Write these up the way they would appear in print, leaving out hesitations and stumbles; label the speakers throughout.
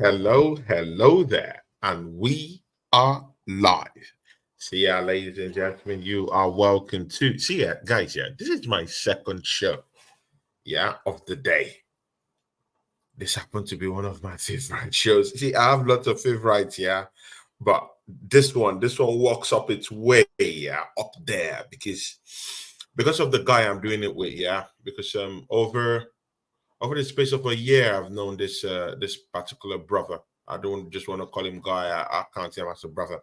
Speaker 1: Hello there, and we are live. See ya, ladies and gentlemen. You are welcome to see ya, guys. Yeah, this is my second show, of the day. This happened to be one of my favorite shows. See, I have lots of favorites, but this one walks up its way, up there because of the guy I'm doing it with, because over the space of a year, I've known this particular brother. I don't just want to call him guy. I can't say him as a brother.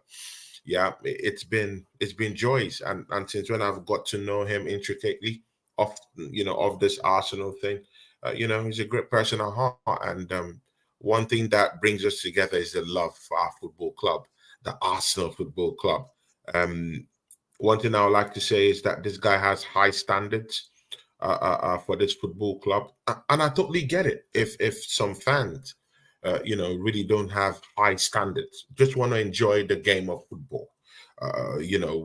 Speaker 1: Yeah, it's been joys, and since when I've got to know him intricately of of this Arsenal thing, he's a great person at heart, and one thing that brings us together is the love for our football club, the Arsenal Football Club. Um, One thing I would like to say is that this guy has high standards for this football club, and I totally get it. If some fans, really don't have high standards, just want to enjoy the game of football,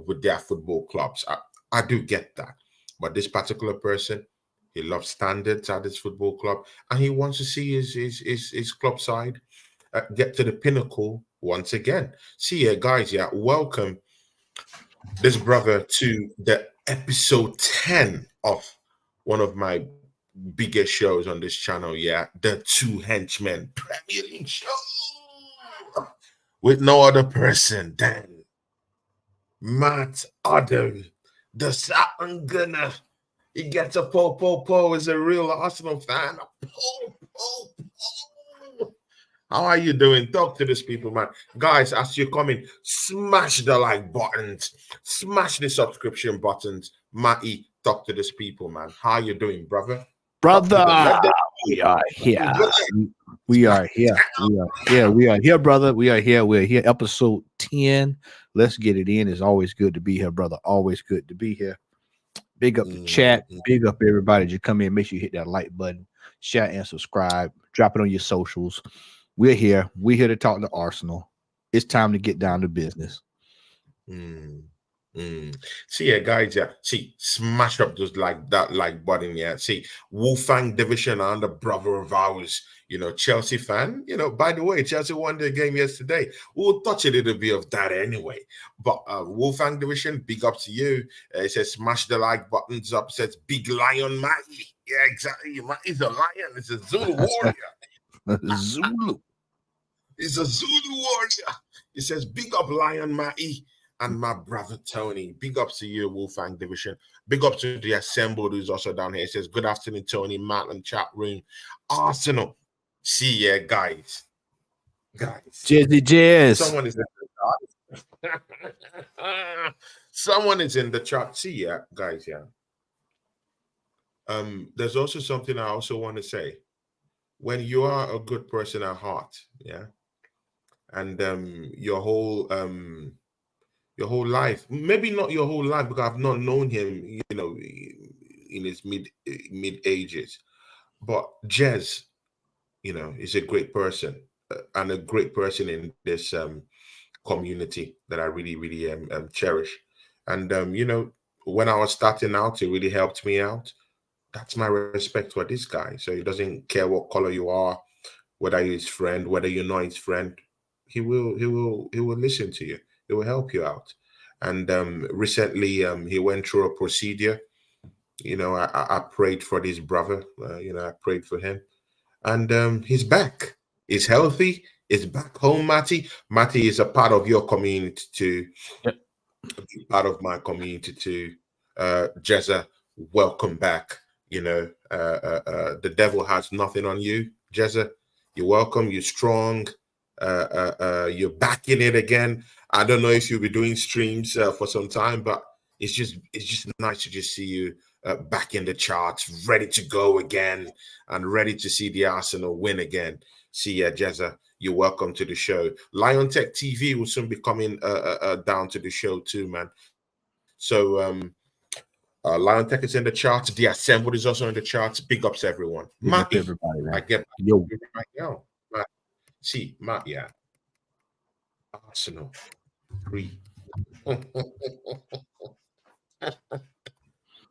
Speaker 1: with their football clubs, I do get that. But this particular person, he loves standards at his football club, and he wants to see his club side get to the pinnacle once again. See, guys, welcome this brother to the episode 10 of one of my biggest shows on this channel, the Two Henchmen Premier League Show, with no other person than Matt Adam, the Saturn Gunner. He gets a po, is a real Arsenal fan. Po. How are you doing? Talk to these people, man. Guys, as you come in, smash the like buttons, smash the subscription buttons. Matty, talk to these people, man. How you doing, brother? Talk to
Speaker 2: Brother,
Speaker 1: them. Let them
Speaker 2: we are here. We
Speaker 1: smash
Speaker 2: are here. We are here. We are here, brother. We are here. We're here. Episode 10. Let's get it in. It's always good to be here, brother. Always good to be here. Big up the chat. Big up everybody. Just come in. Make sure you hit that like button, share and subscribe. Drop it on your socials. We're here. We're here to talk to Arsenal. It's time to get down to business.
Speaker 1: See, guys, see, smash up those that like button, See, Wolfang Division and the brother of ours, Chelsea fan. By the way, Chelsea won the game yesterday. We'll touch a little bit of that anyway. But Wolfang Division, big up to you. It says smash the like buttons up. It says Big Lion Matty. Yeah, exactly. Matty's a lion. It's a Zulu warrior.
Speaker 2: Zulu.
Speaker 1: He's a Zulu warrior. It says big up Lion Matty. And my brother Tony, big ups to you, Wolfgang Division. Big up to the assembled who's also down here. It says, good afternoon, Tony, Matt, and chat room. Arsenal. See ya, guys.
Speaker 2: Jizzy Jizz.
Speaker 1: Someone is in the chat. Someone is in the chat. See ya, guys, There's also something I also want to say. When you are a good person at heart, and your whole life, maybe not your whole life, because I've not known him, in his mid ages, but Jez, is a great person, and a great person in this community that I really, really cherish. And when I was starting out, it really helped me out. That's my respect for this guy. So he doesn't care what color you are, whether you're his friend, whether you're not his friend. He will listen to you. It will help you out. And recently, he went through a procedure. I prayed for this brother. I prayed for him, and he's back. He's healthy. He's back home. Matty is a part of your community too.
Speaker 2: Yep.
Speaker 1: Part of my community too. Jezza, welcome back. The devil has nothing on you, Jezza. You're welcome. You're strong. You're back in it again. I don't know if you'll be doing streams for some time, but it's just nice to just see you back in the charts, ready to go again, and ready to see the Arsenal win again. See ya, Jezza. You're welcome to the show. Lion Tech TV will soon be coming down to the show too, man. So Lion Tech is in the charts. The Assembled is also in the charts. Big ups, everyone.
Speaker 2: Big up everybody, man.
Speaker 1: I get
Speaker 2: Yo.
Speaker 1: right now. See, Matt, Arsenal 3.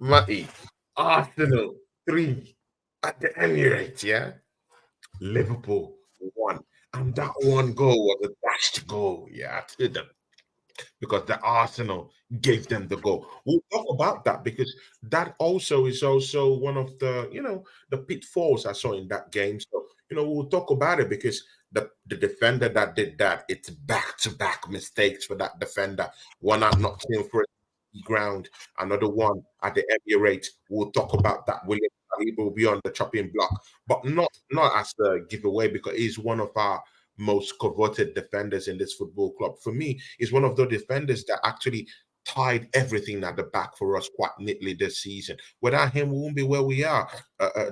Speaker 1: Matty, Arsenal 3 at the Emirates, Liverpool 1. And that one goal was a dashed goal, yeah, to them, because the Arsenal gave them the goal. We'll talk about that because that also is also one of the the pitfalls I saw in that game. So we'll talk about it because the defender that did that, it's back to back mistakes for that defender. One at Nottingham for ground, another one at the Emirates. We'll talk about that. William Saliba will be on the chopping block, but not as a giveaway because he's one of our most coveted defenders in this football club. For me, he's one of the defenders that actually tied everything at the back for us quite neatly this season. Without him, we won't be where we are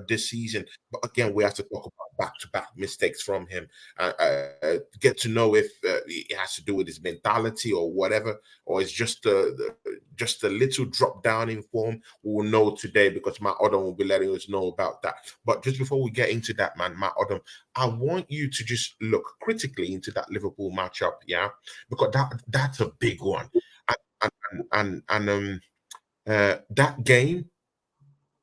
Speaker 1: this season. But again, we have to talk about back-to-back mistakes from him. Get to know if it has to do with his mentality or whatever, or it's just just a little drop down in form. We will know today because my Odom will be letting us know about that. But just before we get into that, man, my Odom, I want you to just look critically into that Liverpool matchup, yeah, because that's a big one, and that game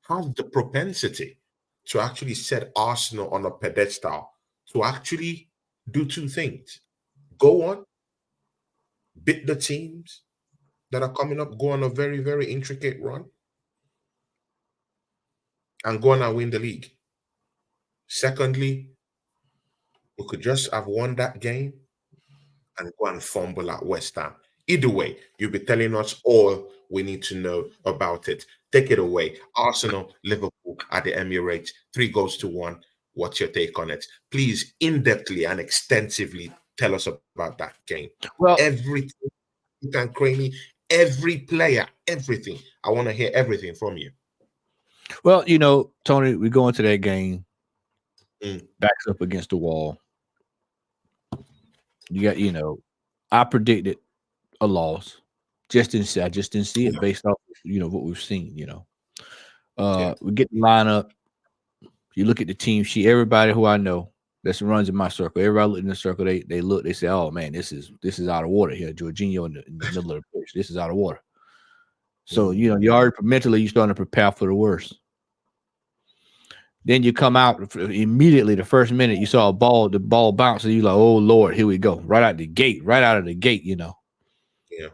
Speaker 1: has the propensity to actually set Arsenal on a pedestal to actually do two things: go on, beat the teams that are coming up, go on a very very intricate run, and go on and win the league. Secondly, we could just have won that game and go and fumble at West Ham. Either way, you'll be telling us all we need to know about it. Take it away. Arsenal, Liverpool at the Emirates, 3-1. What's your take on it? Please, in-depthly and extensively tell us about that game.
Speaker 2: Well,
Speaker 1: Everything you can cranny, every player, everything. I want to hear everything from you.
Speaker 2: well, Tony, we go into that game, backs up against the wall. You got, I predicted a loss. I just didn't see it based off, what we've seen. We get the lineup. You look at the team sheet. Everybody who I know that runs in my circle, everybody in the circle, they look, they say, "Oh man, this is out of water here." Jorginho in the middle of the pitch. This is out of water. So you already mentally you're starting to prepare for the worst. Then you come out immediately. The first minute you saw the ball bounce, and you're like, "Oh Lord, here we go!" Right out of the gate.
Speaker 1: Yeah.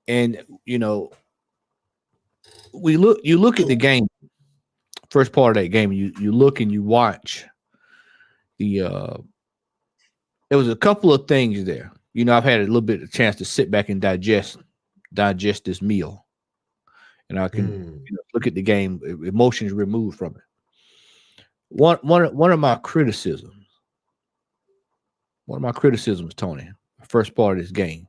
Speaker 2: And you look at the game, first part of that game. You look and you watch the. There was a couple of things there. I've had a little bit of chance to sit back and digest this meal, and I can look at the game, emotions removed from it. One of my criticisms, Tony, the first part of this game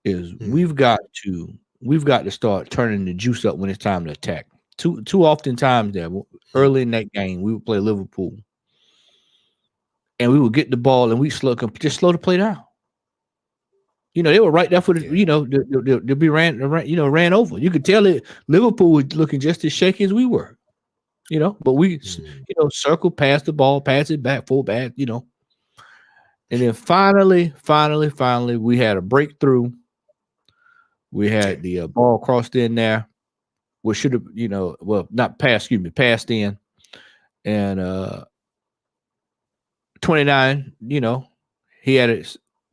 Speaker 2: is we've got to start turning the juice up when it's time to attack. Too often times there early in that game we would play Liverpool, and we would get the ball and we slow the play down. They were right there for the they'll be ran over. You could tell it. Liverpool was looking just as shaky as we were, but we circle, pass the ball, pass it back, full back, and then finally, we had a breakthrough. We had the ball crossed in there, which should have, not passed, passed in, and 29, he had a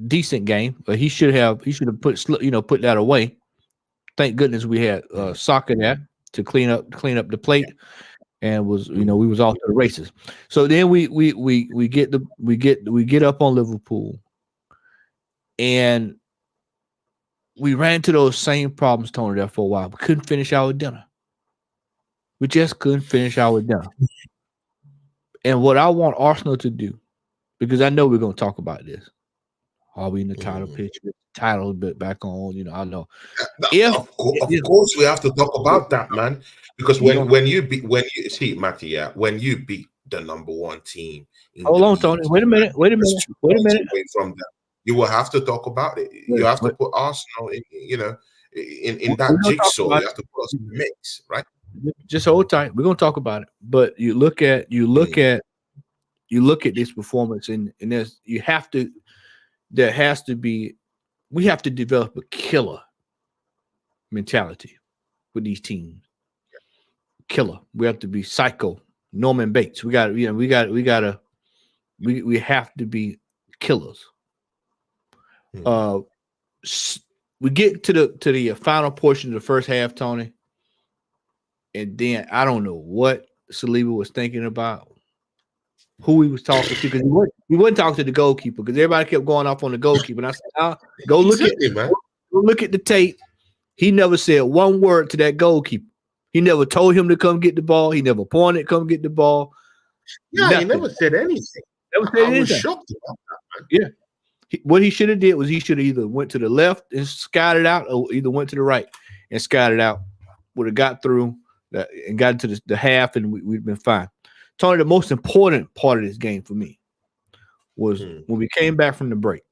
Speaker 2: decent game, but he should have put that away. Thank goodness we had Soccer there to clean up the plate, and was we was off to the races. So then we get up on Liverpool, and we ran into those same problems, Tony, there for a while. We couldn't finish our dinner. We just couldn't finish our dinner. And what I want Arsenal to do, because I know we're going to talk about this. Are we in the title picture? Title bit back on, I know.
Speaker 1: Of course, we have to talk about that, man. Because when you see Matty, when you beat the number one team,
Speaker 2: hold on, Tony. Wait a minute.
Speaker 1: Away from that, you will have to talk about it. You have to put Arsenal in that jigsaw. You have to put us in the mix, right?
Speaker 2: Just hold tight. We're gonna talk about it. But you look at this performance, and we have to develop a killer mentality with these teams. Killer. We have to be psycho. Norman Bates. We got to We have to be killers.
Speaker 1: Mm.
Speaker 2: We get to the final portion of the first half, Tony, and then I don't know what Saliba was thinking about, who he was talking to, because he wouldn't talk to the goalkeeper because everybody kept going off on the goalkeeper. And I said, go look at the tape. He never said one word to that goalkeeper. He never told him to come get the ball. He never pointed, come get the ball.
Speaker 1: Yeah, he never said anything. I was shocked about that, man.
Speaker 2: Yeah. What he should have did was he should have either went to the left and scouted out, or either went to the right and scouted out. Would have got through and got into the half, and we'd been fine. Tony, the most important part of this game for me was when we came back from the break.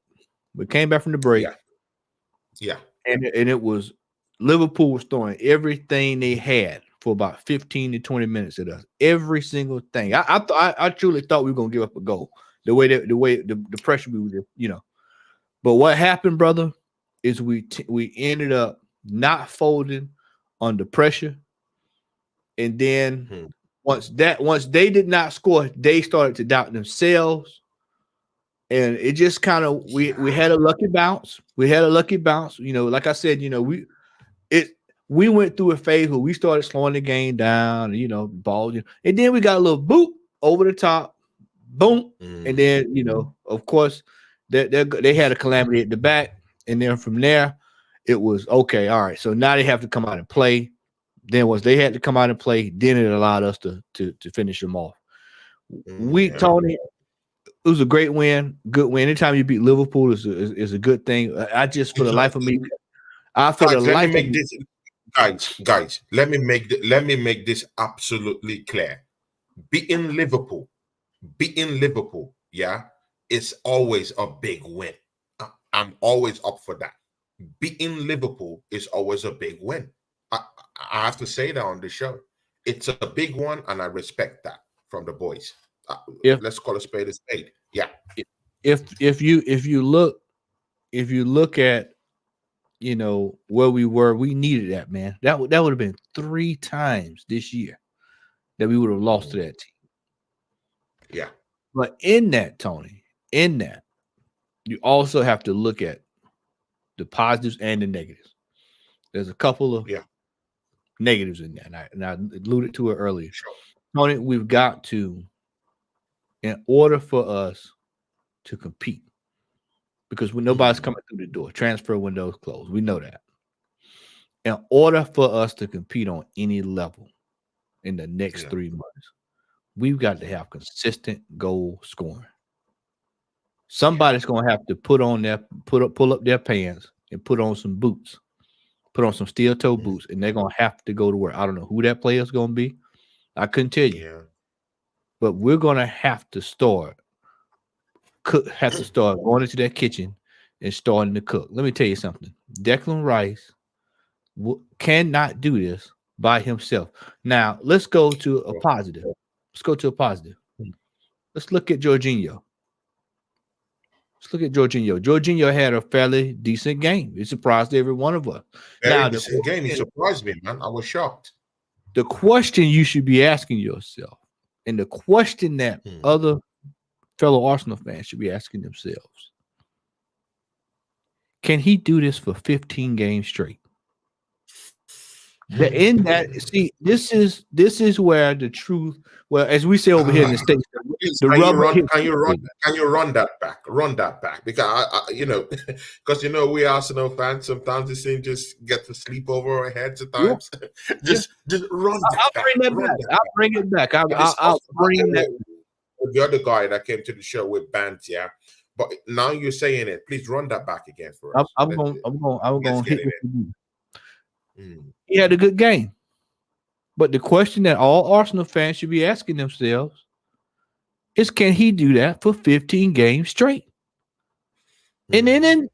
Speaker 1: Yeah.
Speaker 2: And it was Liverpool was throwing everything they had for about 15 to 20 minutes at us. Every single thing. I truly thought we were gonna give up a goal. The way the pressure we were, But what happened, brother, is we ended up not folding under pressure. And then once they did not score, they started to doubt themselves. And it just kind of we had a lucky bounce. Like I said, we went through a phase where we started slowing the game down, ball, and then we got a little boop over the top, boom, and then of course they had a calamity at the back, and then from there it was okay. All right, so now they have to come out and play. Then once they had to come out and play, then it allowed us to finish them off. Tony, it was a great win, good win. Anytime you beat Liverpool is a good thing. I just, for the life of me,
Speaker 1: guys, let me make this absolutely clear. Beating Liverpool, yeah, is always a big win. I'm always up for that. Beating Liverpool is always a big win. I have to say that on the show. It's a big one, and I respect that from the boys. Let's call a spade a spade. Yeah.
Speaker 2: If you look at where we were, we needed that, man. That would have been 3 times this year that we would have lost to that team.
Speaker 1: Yeah.
Speaker 2: But in that, Tony, you also have to look at the positives and the negatives. There's a couple of negatives in there, and I alluded to it earlier.
Speaker 1: Sure.
Speaker 2: Tony, we've got to, in order for us to compete, because when nobody's coming through the door, transfer windows closed. We know that. In order for us to compete on any level in the next 3 months, we've got to have consistent goal scoring. Somebody's gonna have to pull up their pants and put on some boots, put on some steel toe boots, and they're gonna have to go to work. I don't know who that player is gonna be. I couldn't tell you, but we're gonna have to start going into that kitchen and starting to cook. Let me tell you something. Declan Rice cannot do this by himself. Now, let's go to a positive. Let's look at Jorginho. Jorginho had a fairly decent game. It surprised every one of us.
Speaker 1: Decent game. He surprised me, man. I was shocked.
Speaker 2: The question you should be asking yourself, and the question that other fellow Arsenal fans should be asking themselves, can he do this for 15 games straight? This is where the truth, well, as we say over here in the States,
Speaker 1: can you run that back? Run that back, because because we Arsenal fans sometimes this thing just gets to sleep over our heads at times. Just run that back.
Speaker 2: I'll bring it back. I'll bring that.
Speaker 1: The other guy that came to the show with bands, but now you're saying it. Please run that back again for us.
Speaker 2: I'm going to hit it. He had a good game, but the question that all Arsenal fans should be asking themselves is, can he do that for 15 games straight? And in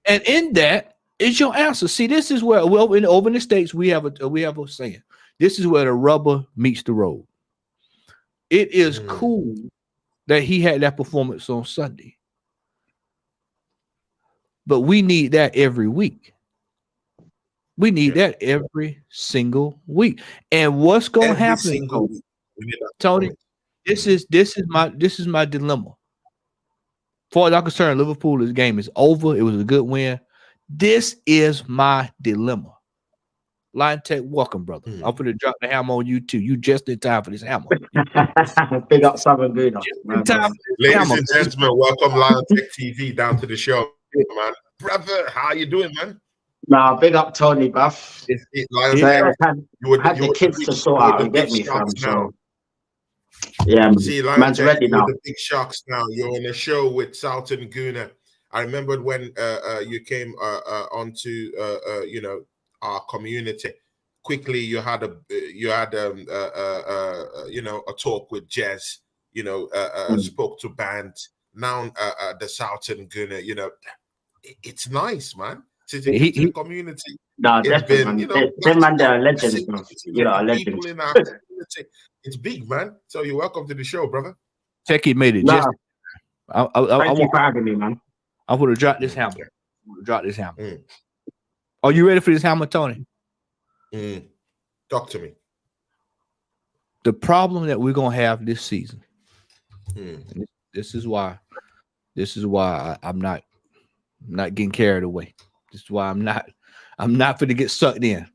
Speaker 2: that is your answer. See, this is where over in the States we have a saying. This is where the rubber meets the road. It is cool that he had that performance on Sunday, but we need that every week. We need that every single week. And what's going to happen, Tony? This is my dilemma. far as I'm concerned, Liverpool's game is over. It was a good win. This is my dilemma. Line Tech, welcome, brother. I'm going to drop the hammer on you too. You just in time for this hammer.
Speaker 3: Big up Southern Guna.
Speaker 1: Ladies and gentlemen, welcome Lion Tech TV down to the show, man. Brother, how you doing, man?
Speaker 3: Nah, big up Tony, buff.
Speaker 1: Lion
Speaker 3: Tech.
Speaker 1: Tech.
Speaker 3: Had the kids to sort out and get me from. So yeah,
Speaker 1: see, Lion
Speaker 3: man's
Speaker 1: Tech,
Speaker 3: ready now.
Speaker 1: the big sharks now. You're on a show with Sultan Guna. I remembered when you came onto you know, our community. Quickly, you had you know, a talk with Jez. You know, spoke to band. Now the Sultan Guna. You know, it's nice, man. To the community.
Speaker 3: No, definitely, man.
Speaker 1: You know,
Speaker 3: them man, they're legends, man. You know,
Speaker 1: people in our community. It's big, man. So you're welcome to the show, brother.
Speaker 2: Techie made it.
Speaker 3: Nah.
Speaker 2: Thank
Speaker 3: you for having me, man.
Speaker 2: I would have dropped this hammer. Are you ready for this hammer, Tony?
Speaker 1: Talk to me.
Speaker 2: The problem that we're gonna have this season. This is why I'm not getting carried away. This is why I'm not going to get sucked in.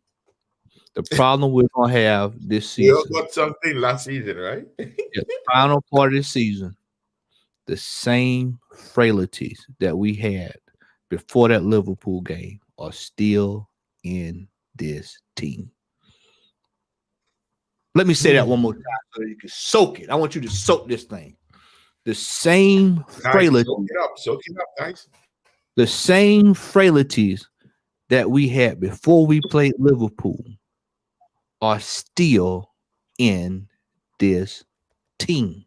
Speaker 2: The problem we're gonna have this season.
Speaker 1: You got something last season, right?
Speaker 2: The final part of the season, the same frailties that we had before that Liverpool game are still in this team. Let me say that one more time so you can soak it. I want you to soak this thing. The same frailties.
Speaker 1: Soak it up, guys.
Speaker 2: The same frailties that we had before we played Liverpool are still in this team.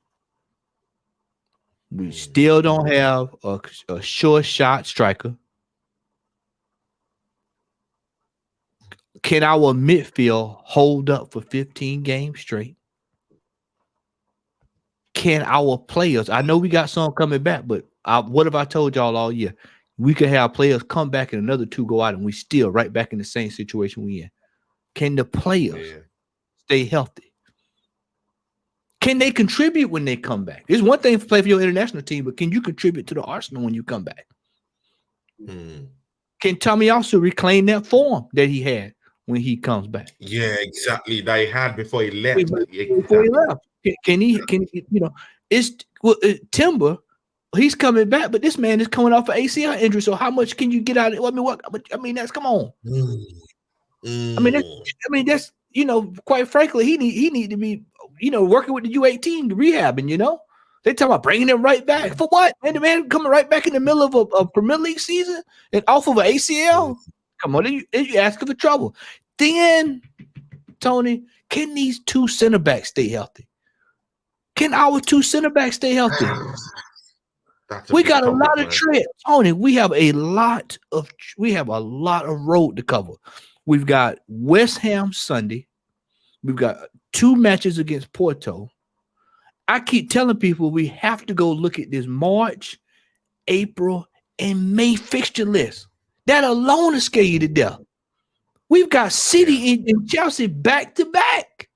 Speaker 2: We still don't have a sure shot striker. Can our midfield hold up for 15 games straight? Can our players, I know we got some coming back, but what have I told y'all all year? We could have players come back and another two go out and we still right back in the same situation we in. Can the players stay healthy? Can they contribute when they come back? It's one thing to play for your international team, but can you contribute to the Arsenal when you come back? Can Tommy also reclaim that form that he had when he comes back?
Speaker 1: Yeah, exactly. That he had before he left.
Speaker 2: Before he left. Can he, you know, it's Timber, he's coming back, but this man is coming off an ACL injury. So how much can you get out of it? I mean, that's come on. I mean, that's, you know, quite frankly, he need to be, you know, working with the U18 rehabbing, you know. They talking about bringing him right back. For what? Man, the man coming right back in the middle of a Premier League season and off of an ACL? Come on, you asking for trouble. Then, Tony, can these two center backs stay healthy? Can our two center backs stay healthy? We got a lot of tread, Tony. We have a lot of road to cover. We've got West Ham Sunday. We've got 2 matches against Porto. I keep telling people we have to go look at this March, April, and May fixture list. That alone will scare you to death. We've got City and Chelsea back to back.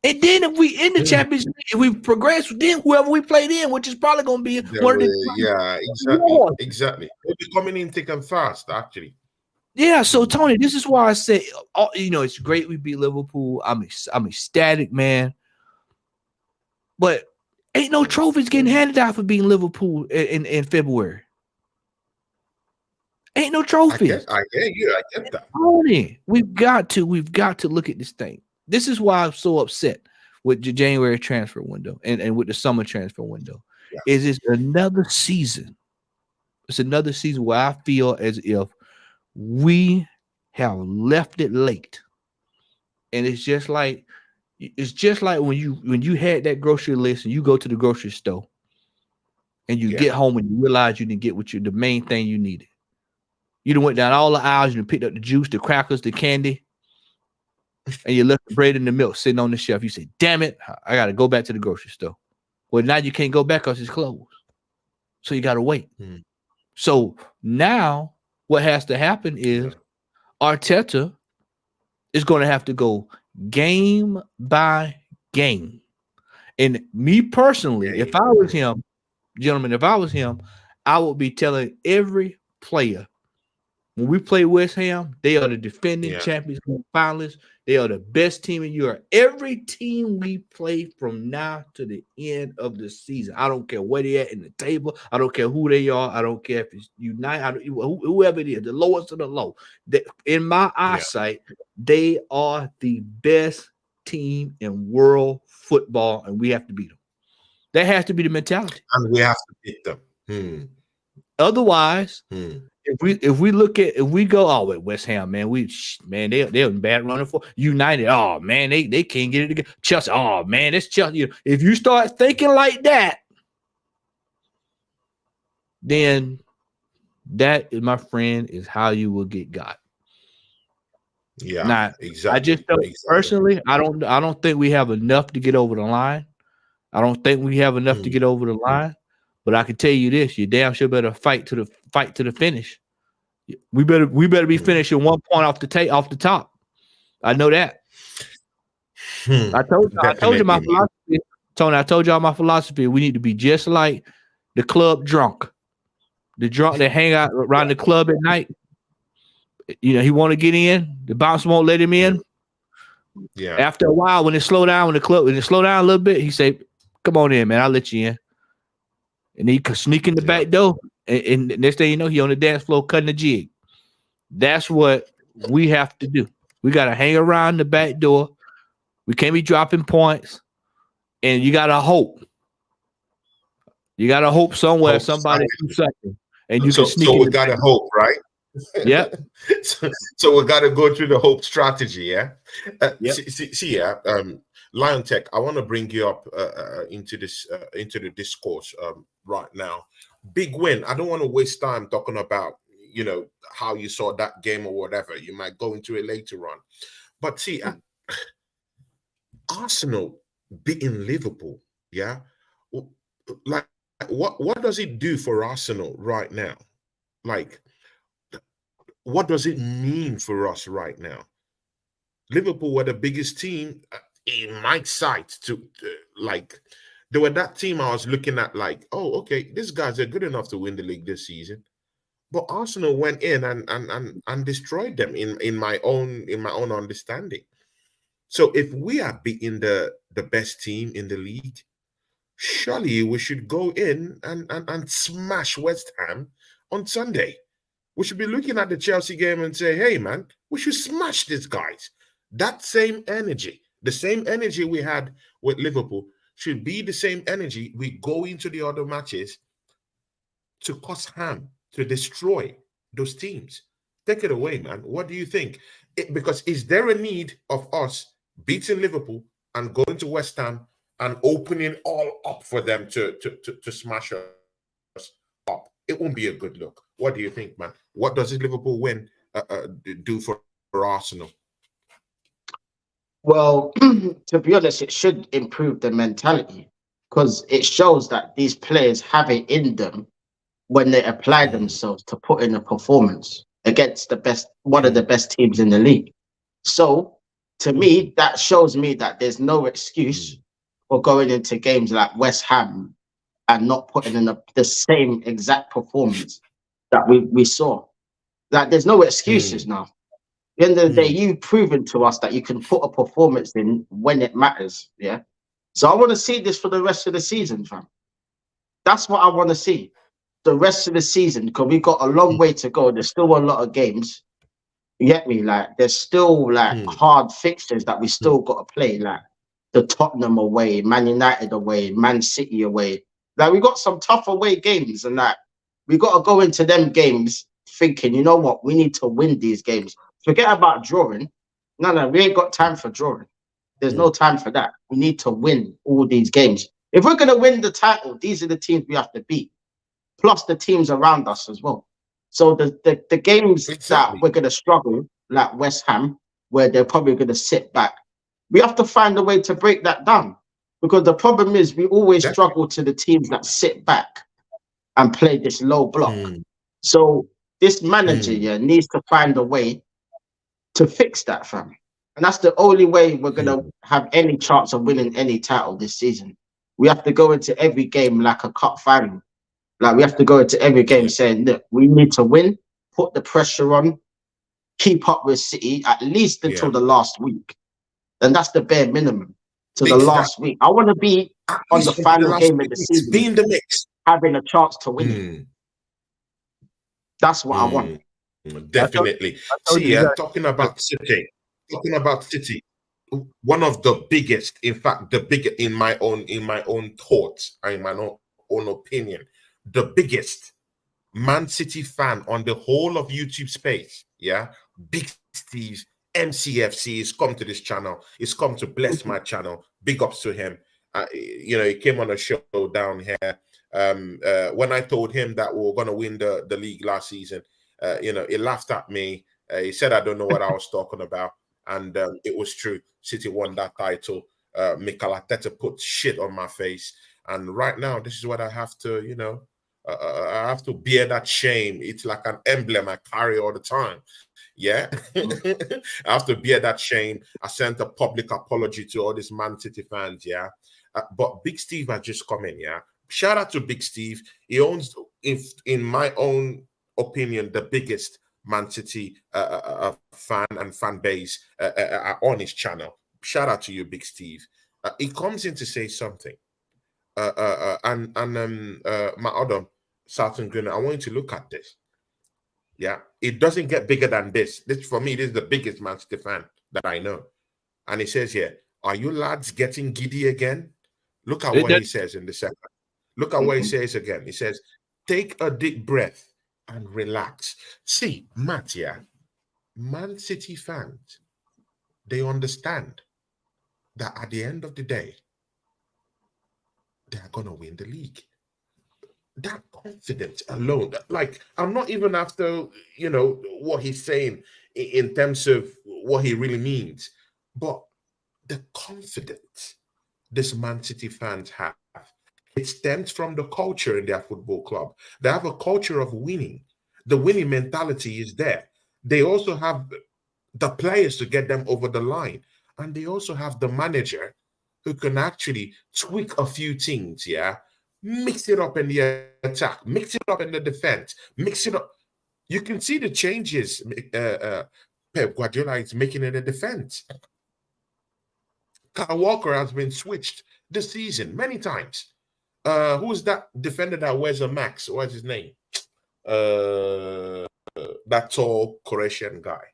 Speaker 2: And then if we in the championship, if we progress, then whoever we played in, which is probably going to be one of the
Speaker 1: exactly. They'll be coming in thick and fast, actually.
Speaker 2: Yeah, so Tony, this is why I say, you know, it's great we beat Liverpool. I'm ecstatic, man. But ain't no trophies getting handed out for beating Liverpool in February. Ain't no trophies.
Speaker 1: I get that.
Speaker 2: Tony, we've got to look at this thing. This is why I'm so upset with the January transfer window and with the summer transfer window. Yeah. It's another season. It's another season where I feel as if we have left it late. And it's just like when you had that grocery list and you go to the grocery store and you get home and you realize you didn't get the main thing you needed. You done went down all the aisles, you done picked up the juice, the crackers, the candy, and you left the bread and the milk sitting on the shelf. You say, damn it, I got to go back to the grocery store. Well, now you can't go back because it's closed. So you got to wait. So now what has to happen is Arteta is going to have to go game by game. And me personally, if I was him, gentlemen, if I was him, I would be telling every player when we play West Ham, they are the defending Champions League finalists. They are the best team in Europe. Every team we play from now to the end of the season, I don't care where they're at in the table. I don't care who they are. I don't care if it's United, whoever it is, the lowest of the low. In my eyesight, they are the best team in world football, and we have to beat them. That has to be the mentality.
Speaker 1: And we have to beat them.
Speaker 2: Otherwise, if we go, oh wait, West Ham, man, they're in bad running for United. Oh man, they can't get it together. Chelsea, oh man, it's Chelsea. If you start thinking like that, then that, my friend, is how you will get got.
Speaker 1: Yeah,
Speaker 2: now,
Speaker 1: exactly.
Speaker 2: I just felt personally, I don't think we have enough to get over the line. I don't think we have enough to get over the line. But I can tell you this: you damn sure better fight to the finish. We better be finishing 1 point off the top. I know that. I told you my philosophy, Tony. I told y'all my philosophy. We need to be just like the club drunk, the drunk that hang out around the club at night. You know, he want to get in, the bouncer won't let him in.
Speaker 1: Yeah.
Speaker 2: After a while, when it slow down, when it slow down a little bit, he say, "Come on in, man. I'll let you in." And he could sneak in the back door, and next thing you know, he on the dance floor cutting a jig. That's what we have to do. We got to hang around the back door. We can't be dropping points, and you got to hope. You got to hope somewhere somebody do something, and you can sneak.
Speaker 1: So we got to hope, right?
Speaker 2: Yeah.
Speaker 1: so we got to go through the hope strategy, yeah. Lion Tech, I want to bring you up into the discourse right now. Big win. I don't want to waste time talking about how you saw that game or whatever. You might go into it later on. But see, Arsenal beating Liverpool, yeah. Like, what does it do for Arsenal right now? Like, what does it mean for us right now? Liverpool were the biggest team in my sight they were that team I was looking at like, oh, okay, these guys are good enough to win the league this season. But Arsenal went in and destroyed them in my own understanding. So if we are beating the best team in the league, surely we should go in and smash West Ham on Sunday. We should be looking at the Chelsea game and say, hey man, we should smash these guys. That same energy, the same energy we had with Liverpool, should be the same energy we go into the other matches to cause harm, to destroy those teams. Take it away, man. What do you think? Because is there a need of us beating Liverpool and going to West Ham and opening all up for them to smash us up? It won't be a good look. What do you think, man? What does this Liverpool win do for Arsenal?
Speaker 3: Well, to be honest, it should improve the mentality because it shows that these players have it in them when they apply themselves to put in a performance against one of the best teams in the league. So, to me, that shows me that there's no excuse for going into games like West Ham and not putting in the same exact performance that we saw. Like, there's no excuses now. At the end of the day, you've proven to us that you can put a performance in when it matters. Yeah. So I want to see this for the rest of the season, fam. That's what I want to see. The rest of the season, because we've got a long way to go. There's still a lot of games. You get me? Like, there's still hard fixtures that we still got to play. Like the Tottenham away, Man United away, Man City away. Like, we got some tough away games, and that we got to go into them games thinking, you know what, we need to win these games. Forget about drawing. No, we ain't got time for drawing. There's no time for that. We need to win all these games. If we're going to win the title, these are the teams we have to beat, plus the teams around us as well. So the games that we're going to struggle, like West Ham, where they're probably going to sit back, we have to find a way to break that down. Because the problem is we always struggle to the teams that sit back and play this low block. So this manager needs to find a way to fix that, fam. And that's the only way we're going to have any chance of winning any title this season. We have to go into every game like a cup final. Like we have to go into every game saying, look, we need to win, put the pressure on, keep up with City at least until the last week. And that's the bare minimum to the last week. I want to be on the final game of the season,
Speaker 1: be in the mix,
Speaker 3: having a chance to win it. That's what I want.
Speaker 1: Definitely. See, talking about City, one of the biggest, in fact, the biggest in my own thoughts, in my own opinion, the biggest Man City fan on the whole of YouTube space, Big Steve, MCFC, has come to this channel. He's come to bless my channel. Big ups to him. He came on a show down here. When I told him that we were going to win the league last season, he laughed at me. He said I don't know what I was talking about, and it was true. City won that title. Mikel Arteta put shit on my face, and right now this is what I have to, I have to bear that shame. It's like an emblem I carry all the time. Yeah, I have to bear that shame. I sent a public apology to all these Man City fans. Yeah, but Big Steve has just come in. Yeah, shout out to Big Steve. He owns, in my own opinion, the biggest Man City fan and fan base on his channel. Shout out to you, Big Steve. He comes in to say something. And my other Southern Gunner, I want you to look at this. Yeah, it doesn't get bigger than this. This, for me, this is the biggest Man City fan that I know. And he says here, are you lads getting giddy again? Look at what he says in the second. Look at what he says again. He says, take a deep breath and relax. See, Matt, Man City fans, they understand that at the end of the day, they are going to win the league. That confidence alone, like, I'm not even after, what he's saying in terms of what he really means, but the confidence this Man City fans have, it stems from the culture in their football club. They have a culture of winning. The winning mentality is there. They also have the players to get them over the line. And they also have the manager who can actually tweak a few things, mix it up in the attack, mix it up in the defense, mix it up. You can see the changes Pep Guardiola is making in the defense. Kyle Walker has been switched this season many times. Who's that defender that wears a max? What's his name? That tall Croatian guy.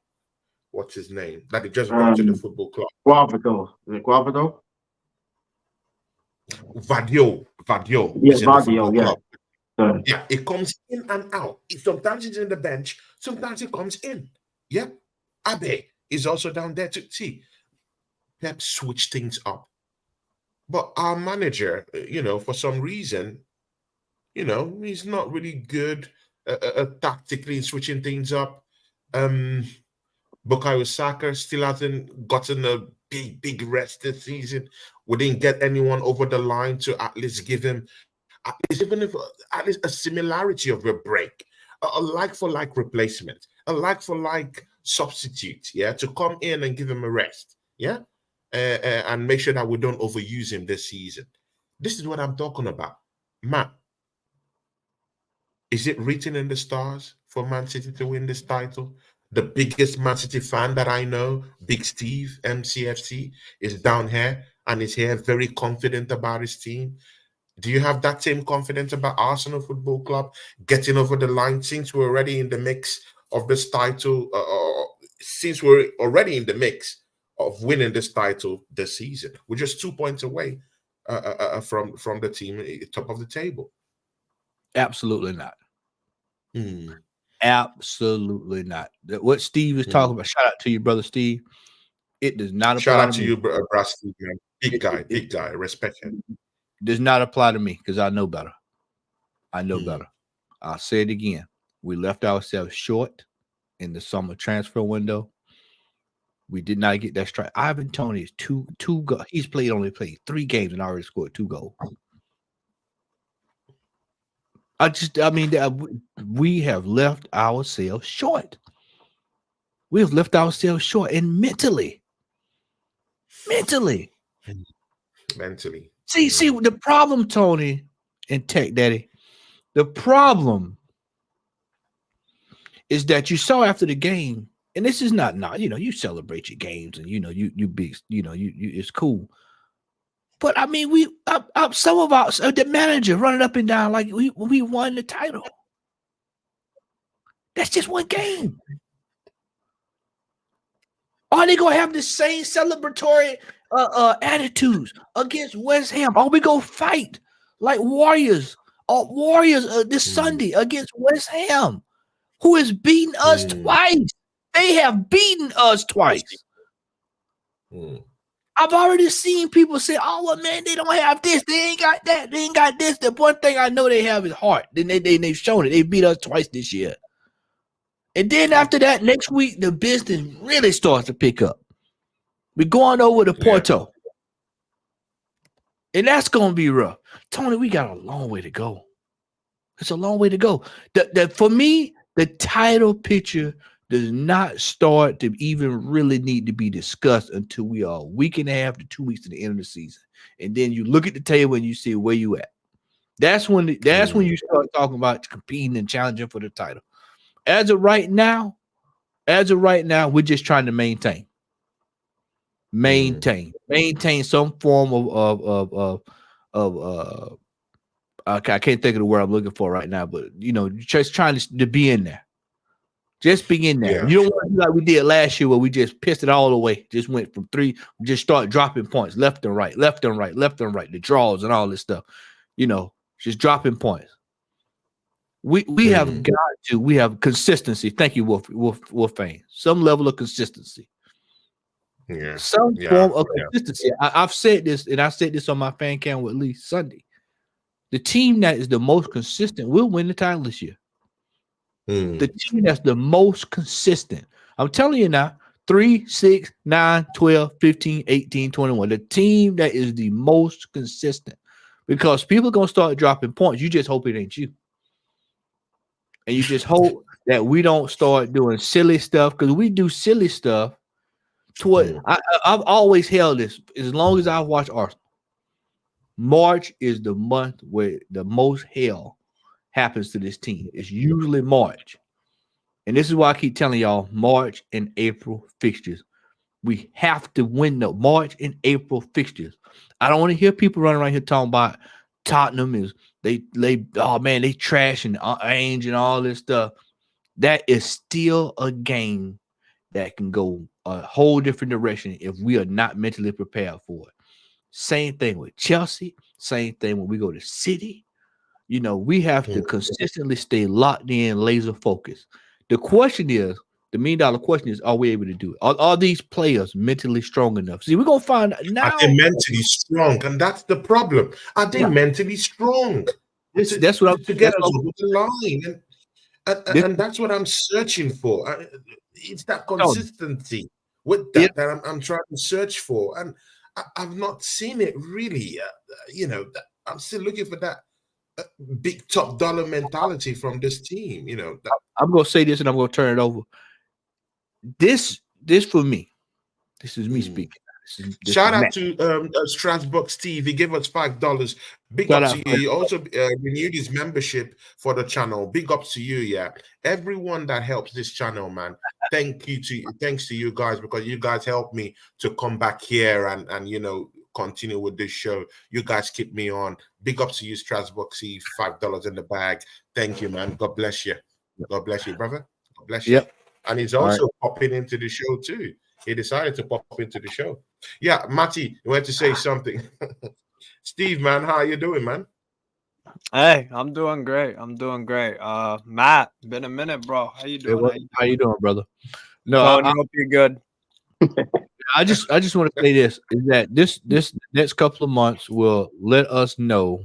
Speaker 1: What's his name? That he just brought to the football club.
Speaker 3: Guavado. Is it Guavado?
Speaker 1: Vadio.
Speaker 3: Yeah, Vadio, yeah.
Speaker 1: Yeah, it comes in and out. Sometimes it's in the bench, sometimes it comes in. Yeah. Abe is also down there to see. Pep switch things up. But our manager, for some reason, he's not really good tactically in switching things up. Bukayo Saka still hasn't gotten a big rest this season. We didn't get anyone over the line to at least give him at least a similarity of a break, a like-for-like replacement, a like-for-like substitute, to come in and give him a rest, and make sure that we don't overuse him this season. This is what I'm talking about. Matt, is it written in the stars for Man City to win this title? The biggest Man City fan that I know, Big Steve, MCFC, is down here and is here very confident about his team. Do you have that same confidence about Arsenal Football Club getting over the line since we're already in the mix of this title? Since we're already in the mix of winning this title this season, we're just 2 points away from the team at the top of the table.
Speaker 2: Absolutely not. Absolutely not. What Steve is talking about. Shout out to you, brother Steve. It does not apply.
Speaker 1: Shout out to you, brother Steve, man. Big guy. Respect him.
Speaker 2: Does not apply to me because I know better. Better. I'll say it again. We left ourselves short in the summer transfer window. We did not get that strike. Ivan Toney is two goals. He's only played 3 games and already scored 2 goals. We have left ourselves short. We have left ourselves short, and mentally. See, the problem, Tony and Tech Daddy, The problem is that you saw after the game, and this is not you celebrate your games and you big you it's cool. But I mean, some of our the manager running up and down like we won the title. That's just one game. Are they gonna have the same celebratory attitudes against West Ham? Are we gonna fight like Warriors this Sunday against West Ham, who has beaten us twice? They have beaten us twice. I've already seen people say, "Oh well, man, they don't have this, they ain't got that, they ain't got this." The one thing I know they have is heart. Then they've shown it. They beat us twice this year. And then after that, next week, the business really starts to pick up. We're going over to Porto. And that's going to be rough. Tony, we got a long way to go. It's a long way to go. For me, the title picture does not start to even really need to be discussed until we are a week and a half to 2 weeks to the end of the season. And then you look at the table and you see where you at. That's when you start talking about competing and challenging for the title. As of right now, we're just trying to maintain some form of I can't think of the word I'm looking for right now, but just trying to be in there. Just be in there. Yeah. You don't want to do like we did last year where we just pissed it all away. Just went from 3, just start dropping points left and right, the draws and all this stuff. Just dropping points. We have got to. We have consistency. Thank you, Wolfang. Some level of consistency. Yeah. Some form of consistency. I've said this, and I said this on my fan cam with Lee Sunday. The team that is the most consistent will win the title this year. The team that's the most consistent. I'm telling you now, 3, 6, 9, 12, 15, 18, 21. The team that is the most consistent. Because people are going to start dropping points. You just hope it ain't you. And you just hope that we don't start doing silly stuff, because we do silly stuff. I've always held this as long as I've watched Arsenal. March is the month where the most hell happens to this team. It's usually March. And this is why I keep telling y'all March and April fixtures. We have to win the March and April fixtures. I don't want to hear people running around here talking about Tottenham is they trash and Ainge and all this stuff. That is still a game that can go a whole different direction if we are not mentally prepared for it. Same thing with Chelsea. Same thing when we go to City. We have to consistently stay locked in, laser focused. The $1 million question is, are we able to do it? Are these players mentally strong enough? See, we're going to find out now.
Speaker 1: Are they mentally strong? And that's the problem. Are they mentally strong?
Speaker 2: That's what I'm
Speaker 1: to get us over the line. And that's what I'm searching for. It's that consistency with that that I'm trying to search for. And I've not seen it really. I'm still looking for that big top dollar mentality from this team.
Speaker 2: I'm going to say this and I'm going to turn it over. This for me. This is me speaking.
Speaker 1: Shout out to Strasbourg Steve. He gave us $5. Big up to you. He also renewed his membership for the channel. Big up to you, yeah. Everyone that helps this channel, man. Thanks to you guys, because you guys helped me to come back here and continue with this show. You guys keep me on. Big up to you, Strasbourg Steve. $5 in the bag. Thank you, man. God bless you. God bless you, brother. God bless you. Yep. And he's also popping into the show too. He decided to pop into the show. Yeah, Matty, you want to say something? Steve, man, how you doing, man?
Speaker 4: Hey, I'm doing great. Matt, been a minute, bro. How you doing?
Speaker 2: How you doing, brother? No,
Speaker 4: I hope you're good.
Speaker 2: I just want to say this, is that this next couple of months will let us know.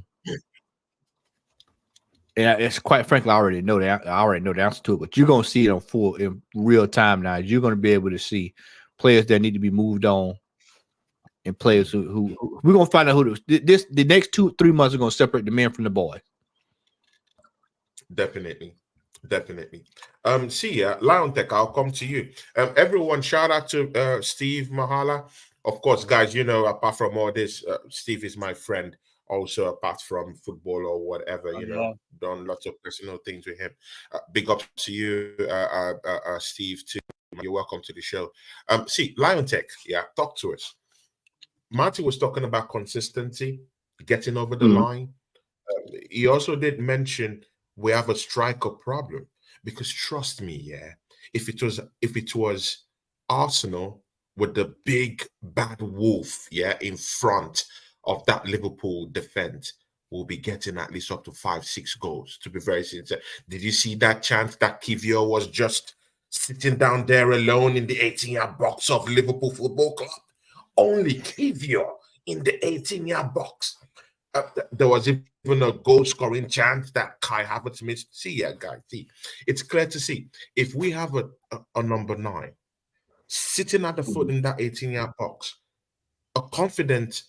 Speaker 2: And it's quite frankly, I already know the answer to it, but you're gonna see it in real time now. You're gonna be able to see players that need to be moved on, and players who we're gonna find out who the next 2-3 months are gonna separate the men from the boys.
Speaker 1: Definitely. See ya, Lion Tech, I'll come to you. Everyone, shout out to Steve Mahala. Of course, guys, apart from all this, Steve is my friend. also apart from football or whatever, you know, done lots of personal things with him. Big up to you, Steve, too. You're welcome to the show. See, Lion Tech, yeah, talk to us. Marty was talking about consistency, getting over the line. He also did mention we have a striker problem because trust me, yeah, if it was Arsenal with the big bad wolf, yeah, in front of that Liverpool defense, we'll be getting at least up to 5-6 goals. To be very sincere, did you see that chance that Kivio was just sitting down there alone in the 18-yard box of Liverpool Football Club? Only Kivio in the 18-yard box. There was even a goal-scoring chance that Kai Havertz missed. See, yeah, guys, see, it's clear to see. If we have a number 9 sitting at the foot in that 18-yard box, a confident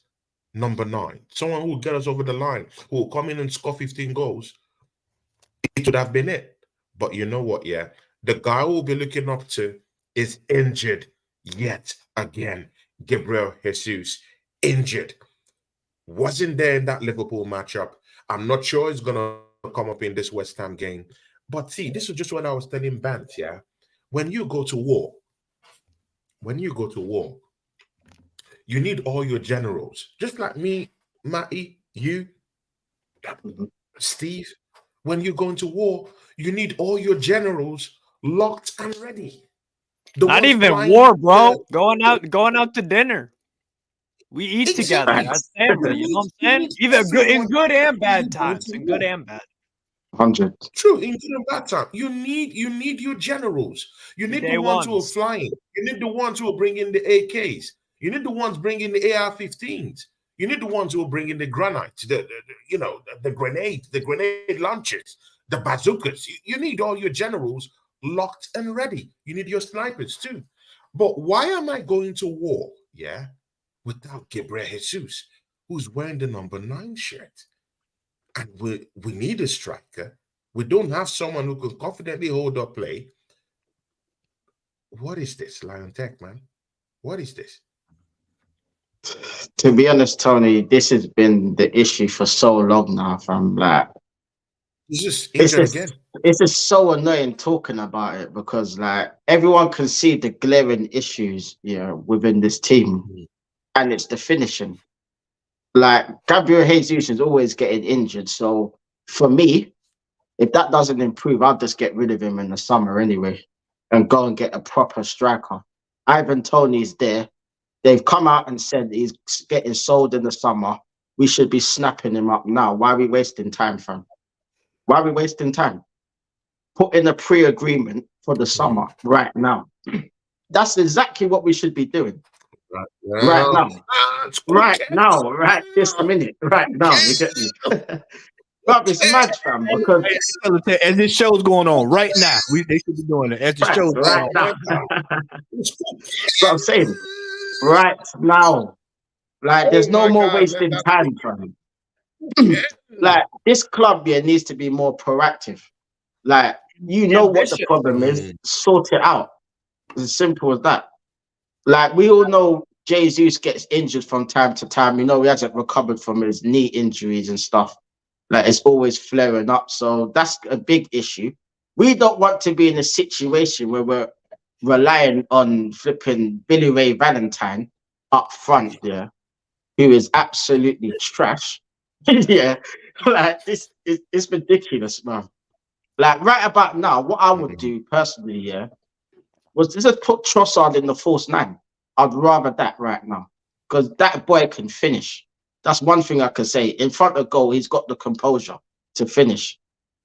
Speaker 1: number 9, someone who will get us over the line, who will come in and score 15 goals, it would have been it. But you know what, yeah? The guy we'll be looking up to is injured yet again. Gabriel Jesus, injured. Wasn't there in that Liverpool matchup. I'm not sure it's going to come up in this West Ham game. But see, this is just what I was telling Bant, yeah? When you go to war, you need all your generals. Just like me, Matty, you, Steve. When you go into war, you need all your generals locked and ready.
Speaker 4: Not even war, bro. Going out to dinner. We eat together. That's family. You know what I'm saying? Even in good and bad times. In good and bad.
Speaker 3: 100.
Speaker 1: True, in good and bad time. You need your generals. You need the ones who are flying. You need the ones who are bringing the AKs. You need the ones bringing the AR-15s. You need the ones who are bringing the granites, the grenades, the grenade launchers, the bazookas. You need all your generals locked and ready. You need your snipers too. But why am I going to war, yeah, without Gabriel Jesus, who's wearing the number 9 shirt? And we need a striker. We don't have someone who can confidently hold up play. What is this, Lion Tech, man? What is this?
Speaker 3: To be honest, Tony, this has been the issue for so long now. From like,
Speaker 1: it's
Speaker 3: just so annoying talking about it because like everyone can see the glaring issues, within this team, and it's the finishing. Like Gabriel Jesus is always getting injured, so for me, if that doesn't improve, I'll just get rid of him in the summer anyway, and go and get a proper striker. Ivan Toney's there. They've come out and said he's getting sold in the summer. We should be snapping him up now. Why are we wasting time, fam? Why are we wasting time? Put in a pre-agreement for the summer right now. That's exactly what we should be doing. Right now. Right this minute. Right now. You get me? But it's mad, fam, because
Speaker 2: as this show's going on right now, they should be doing it as the show's
Speaker 3: right
Speaker 2: going
Speaker 3: now. What I'm saying. Right now, like there's no more wasting time, fam. Like this club here needs to be more proactive. Like what the problem is, sort it out. It's as simple as that. Like we all know, Jesus gets injured from time to time. He hasn't recovered from his knee injuries and stuff. Like it's always flaring up. So that's a big issue. We don't want to be in a situation where we're relying on flipping Billy Ray Valentine up front there, who is absolutely trash. Yeah, like this it's ridiculous, man. Like right about now, what I would do personally, was just put Trossard in the false 9. I'd rather that right now because that boy can finish. That's one thing I can say. In front of goal, he's got the composure to finish.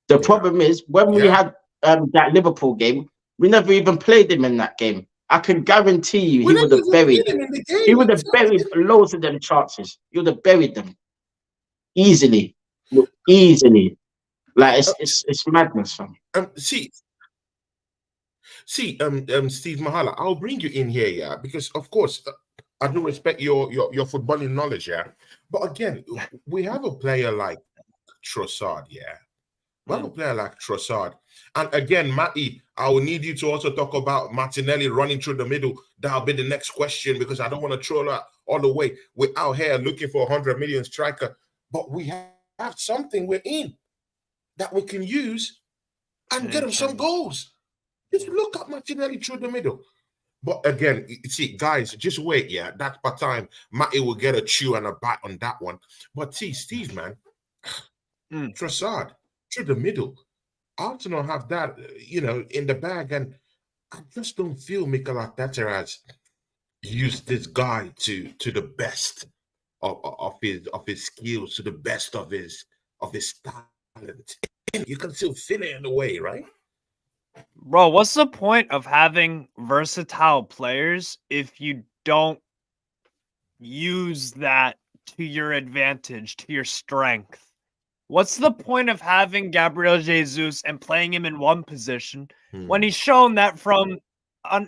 Speaker 3: The problem is when we had that Liverpool game, we never even played him in that game. I can guarantee you he would have buried them. He would have buried loads of them chances. He would have buried them easily. Easily. Like it's madness, fam.
Speaker 1: See, Steve Mahala, I'll bring you in here, yeah, because of course I do respect your footballing knowledge, yeah. But again, we have a player like Trossard, yeah. We have a player like Trossard. And again, Matty, I will need you to also talk about Martinelli running through the middle. That'll be the next question because I don't want to throw that all the way. We're out here looking for 100 million striker. but we have something we're in that we can use and get them some goals. Just look at Martinelli through the middle. But again, you see, guys, just wait. Yeah, that's by time Matty will get a chew and a bite on that one. But see, Steve, man, Trossard through the middle. Arsenal have that, in the bag, and I just don't feel Mikel Arteta has used this guy to the best of his skills, to the best of his talent. You can still feel it in the way, right?
Speaker 4: Bro, what's the point of having versatile players if you don't use that to your advantage, to your strength? What's the point of having Gabriel Jesus and playing him in one position when he's shown that from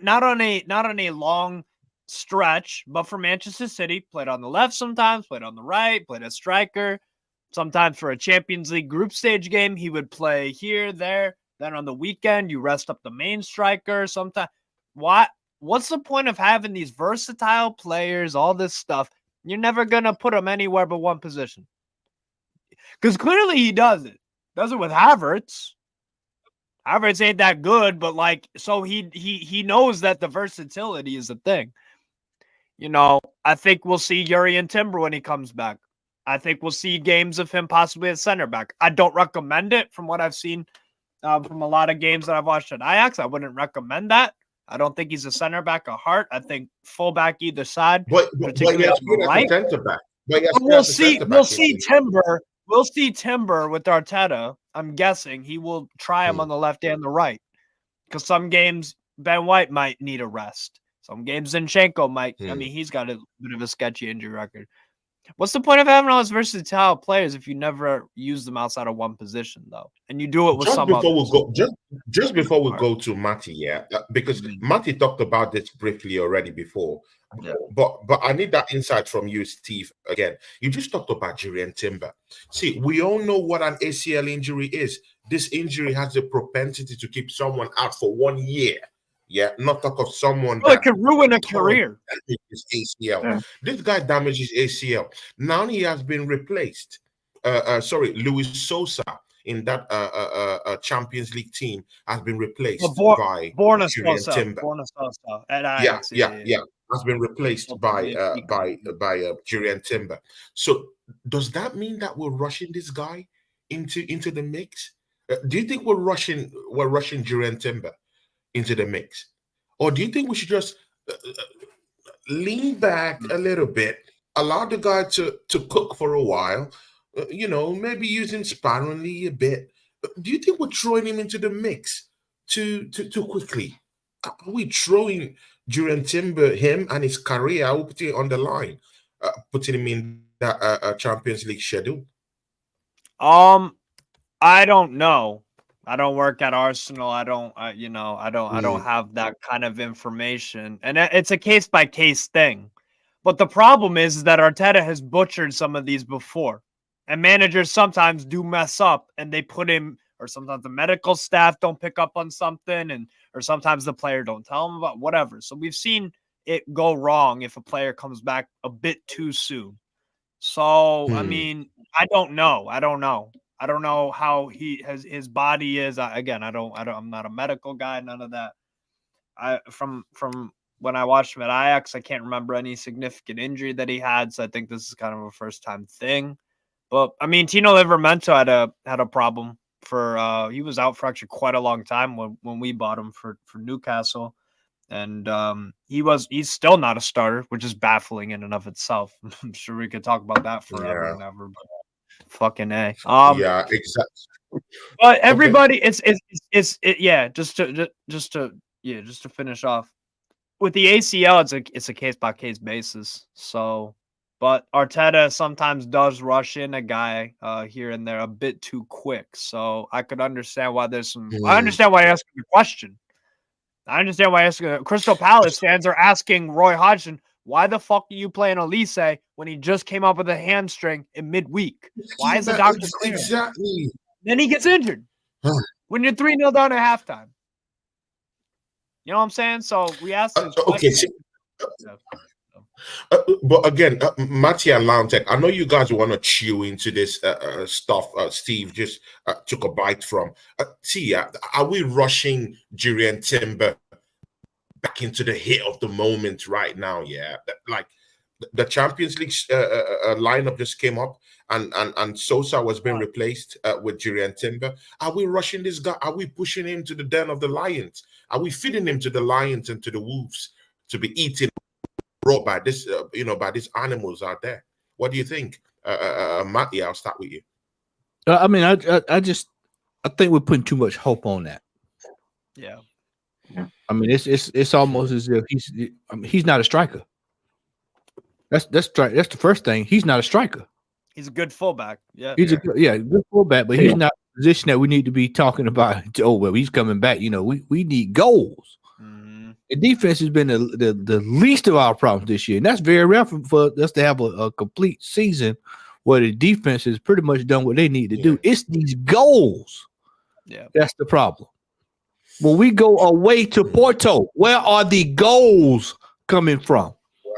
Speaker 4: not on a long stretch, but for Manchester City, played on the left sometimes, played on the right, played as striker. Sometimes for a Champions League group stage game, he would play here, there. Then on the weekend, you rest up the main striker. Sometimes, what's the point of having these versatile players, all this stuff? You're never gonna put them anywhere but one position. Because clearly he does it. Does it with Havertz. Havertz ain't that good, but so he knows that the versatility is a thing. I think we'll see Jurrien Timber when he comes back. I think we'll see games of him possibly at center back. I don't recommend it from what I've seen from a lot of games that I've watched at Ajax. I wouldn't recommend that. I don't think he's a center back at heart. I think fullback either side, particularly on the right.
Speaker 1: Center back.
Speaker 4: We'll see Timber. We'll see Timber with Arteta. I'm guessing he will try him on the left and the right, because some games Ben White might need a rest. Some games Zinchenko might. I mean, he's got a bit of a sketchy injury record. What's the point of having all those versatile players if you never use them outside of one position, though? And you do it with some others.
Speaker 1: Just before we go to Matty, because Matty talked about this briefly already before. Yeah. But I need that insight from you, Steve. Again, you just talked about Jurrien Timber. See, we all know what an ACL injury is. This injury has the propensity to keep someone out for 1 year. Yeah, not talk of someone
Speaker 4: that could ruin a career.
Speaker 1: His ACL. Yeah. This guy damages ACL. Now he has been replaced. Luis Sosa in that Champions League team has been replaced by Jurrien Timber. Yeah. Has been replaced by Jurrien Timber. So does that mean that we're rushing this guy into the mix? Do you think we're rushing Jurrien Timber into the mix, or do you think we should just lean back a little bit, allow the guy to cook for a while, maybe use him sparingly a bit? Do you think we're throwing him into the mix too quickly? Are we throwing Jurrien Timber, him and his career, putting it on the line, putting him in that Champions League schedule?
Speaker 4: I don't know. I don't work at Arsenal. I don't have that kind of information. And it's a case-by-case thing. But the problem is that Arteta has butchered some of these before. And managers sometimes do mess up, and they put him, or sometimes the medical staff don't pick up on something, or sometimes the player don't tell him about whatever. So we've seen it go wrong if a player comes back a bit too soon. So, I mean, I don't know. I don't know how his body is. I'm not a medical guy, none of that. From when I watched him at Ajax, I can't remember any significant injury that he had. So I think this is kind of a first time thing. But I mean, Tino Livramento had a problem for he was out for actually quite a long time when we bought him for Newcastle. And he's still not a starter, which is baffling in and of itself. I'm sure we could talk about that forever and ever, but fucking A.
Speaker 1: Yeah, exactly.
Speaker 4: But everybody, just to finish off with the ACL, it's a case by case basis. So, but Arteta sometimes does rush in a guy here and there a bit too quick. So I could understand why there's some. I understand why you're asking the question. I understand why Crystal Palace fans are asking Roy Hodgson, why the fuck are you playing Elise when he just came up with a hamstring in midweek? Why is the doctor clear?
Speaker 1: Exactly.
Speaker 4: Then he gets injured when you're 3-0 down at halftime. You know what I'm saying? So we asked him.
Speaker 1: But again, Matty and Lountek, I know you guys want to chew into this stuff. Steve just took a bite from. Are we rushing Jurrien Timber back into the hit of the moment right now? Yeah, like the Champions League lineup just came up, and Sosa was being replaced with Jurrien Timber. Are we rushing this guy? Are we pushing him to the den of the lions? Are we feeding him to the lions and to the wolves to be eaten raw by this, by these animals out there? What do you think, Matty? I'll start with you.
Speaker 2: I mean, I think we're putting too much hope on that.
Speaker 4: Yeah.
Speaker 2: I mean, it's almost as if he's not a striker. That's the first thing. He's not a striker.
Speaker 4: He's a good fullback. Yeah.
Speaker 2: He's a good fullback, but he's not in a position that we need to be talking about. Oh, well, he's coming back. We need goals.
Speaker 4: Mm-hmm.
Speaker 2: The defense has been the least of our problems this year, and that's very rare for us to have a complete season where the defense has pretty much done what they need to do. It's these goals.
Speaker 4: Yeah,
Speaker 2: that's the problem. When we go away to Porto, where are the goals coming from?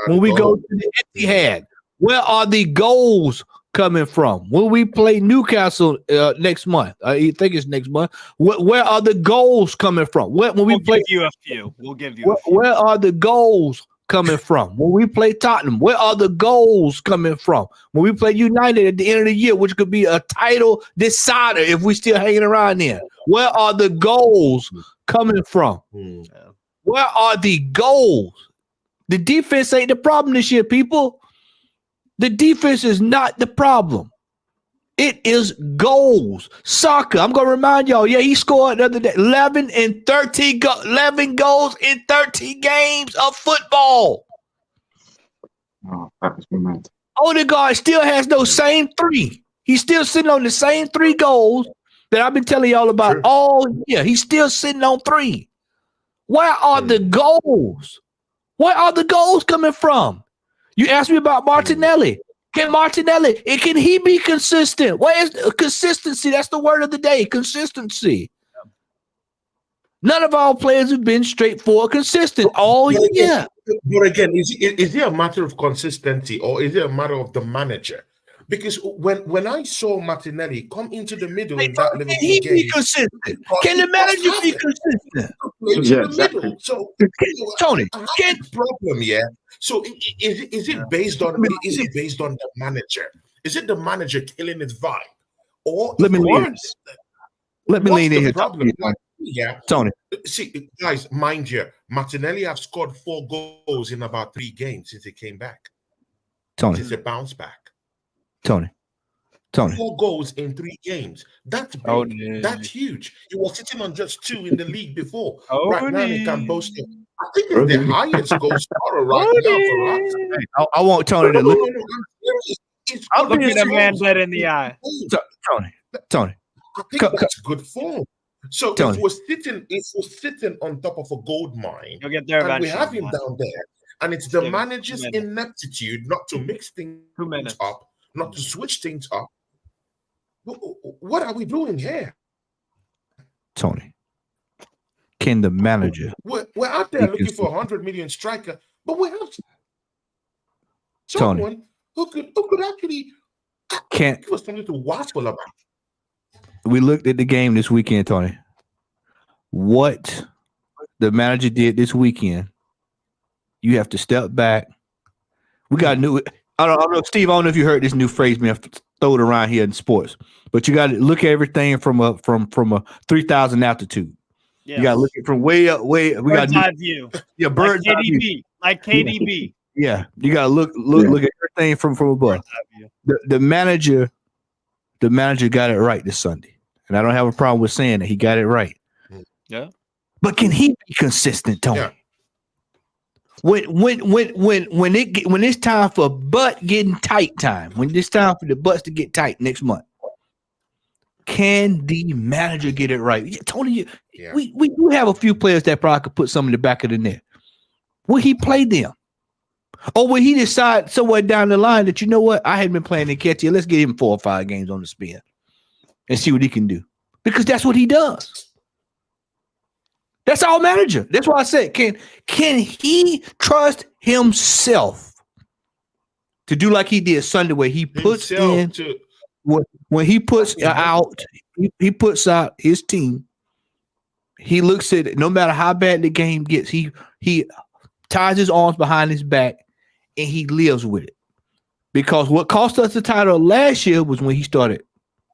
Speaker 2: When we go to the Etihad, where are the goals coming from? When we play Newcastle next month, I think it's next month. Where are the goals coming from? When we play,
Speaker 4: give you a few. We'll give you.
Speaker 2: Where are the goals coming from? When we play Tottenham, where are the goals coming from? When we play United at the end of the year, which could be a title decider if we still hanging around there, where are the goals coming from? Where are the goals? The defense ain't the problem this year, people. The defense is not the problem. It is goals. Soccer, I'm going to remind y'all, he scored the other day 11 goals in 13 games of football.
Speaker 3: Oh, that was mad.
Speaker 2: Odegaard still has those same three. He's still sitting on the same 3 goals that I've been telling y'all about all year. He's still sitting on 3. Where are the goals? Where are the goals coming from? You asked me about Martinelli. Can he be consistent? Where is consistency? That's the word of the day. Consistency. None of our players have been straightforward, consistent all year.
Speaker 1: But again, is it a matter of consistency or is it a matter of the manager? Because when I saw Martinelli come into the middle in that Liverpool
Speaker 2: he
Speaker 1: game,
Speaker 2: be consistent? Can the manager be consistent?
Speaker 1: Middle. So
Speaker 2: Tony,
Speaker 1: the problem, So is it based on the manager? Is it the manager killing his vibe, or
Speaker 2: let me lean in here.
Speaker 1: Problem?
Speaker 2: Tony.
Speaker 1: See, guys, mind you, Martinelli have scored 4 goals in about 3 games since he came back.
Speaker 2: Tony,
Speaker 1: since a bounce back.
Speaker 2: Tony.
Speaker 1: 4 goals in 3 games. That's big. That's huge. He was sitting on just 2 in the league before. Right now, he can boast it. I think it's the highest goal scorer right now for us.
Speaker 2: I want Tony to look.
Speaker 4: I'm looking at a man dead in the eye.
Speaker 2: Tony.
Speaker 1: I think that's good form. So if we're sitting on top of a gold mine,
Speaker 4: you'll get there
Speaker 1: and we have him down there, and it's the manager's ineptitude not to mix things up, not to switch things up. What are we doing here?
Speaker 2: Tony, can the manager?
Speaker 1: We're out there looking for 100 million striker, but we have someone who could actually give us something to waffle about.
Speaker 2: We looked at the game this weekend, Tony. What the manager did this weekend, you have to step back. We got a new. I don't know, Steve. I don't know if you heard this new phrase, man. Throw it around here in sports, but you got to look at everything from a 3,000 altitude. Yes. You got to look at from way up. We
Speaker 4: bird's eye view.
Speaker 2: Yeah, bird's eye view.
Speaker 4: Like KDB.
Speaker 2: Yeah, you got to look at everything from above. The manager got it right this Sunday, and I don't have a problem with saying that he got it right.
Speaker 4: Yeah,
Speaker 2: but can he be consistent, Tony? Yeah. When it's time for butt getting tight time, when it's time for the butts to get tight next month, can the manager get it right? Tony, we do have a few players that probably could put some in the back of the net. Will he play them? Or will he decide somewhere down the line that, you know what, I hadn't been playing in catch here. Let's get him 4 or 5 games on the spin and see what he can do. Because that's what he does. That's our manager. That's why I said, can he trust himself to do like he did Sunday, where he puts
Speaker 1: Himself
Speaker 2: in when he puts out, he puts out his team. He looks at it. No matter how bad the game gets, he ties his arms behind his back and he lives with it. Because what cost us the title last year was when he started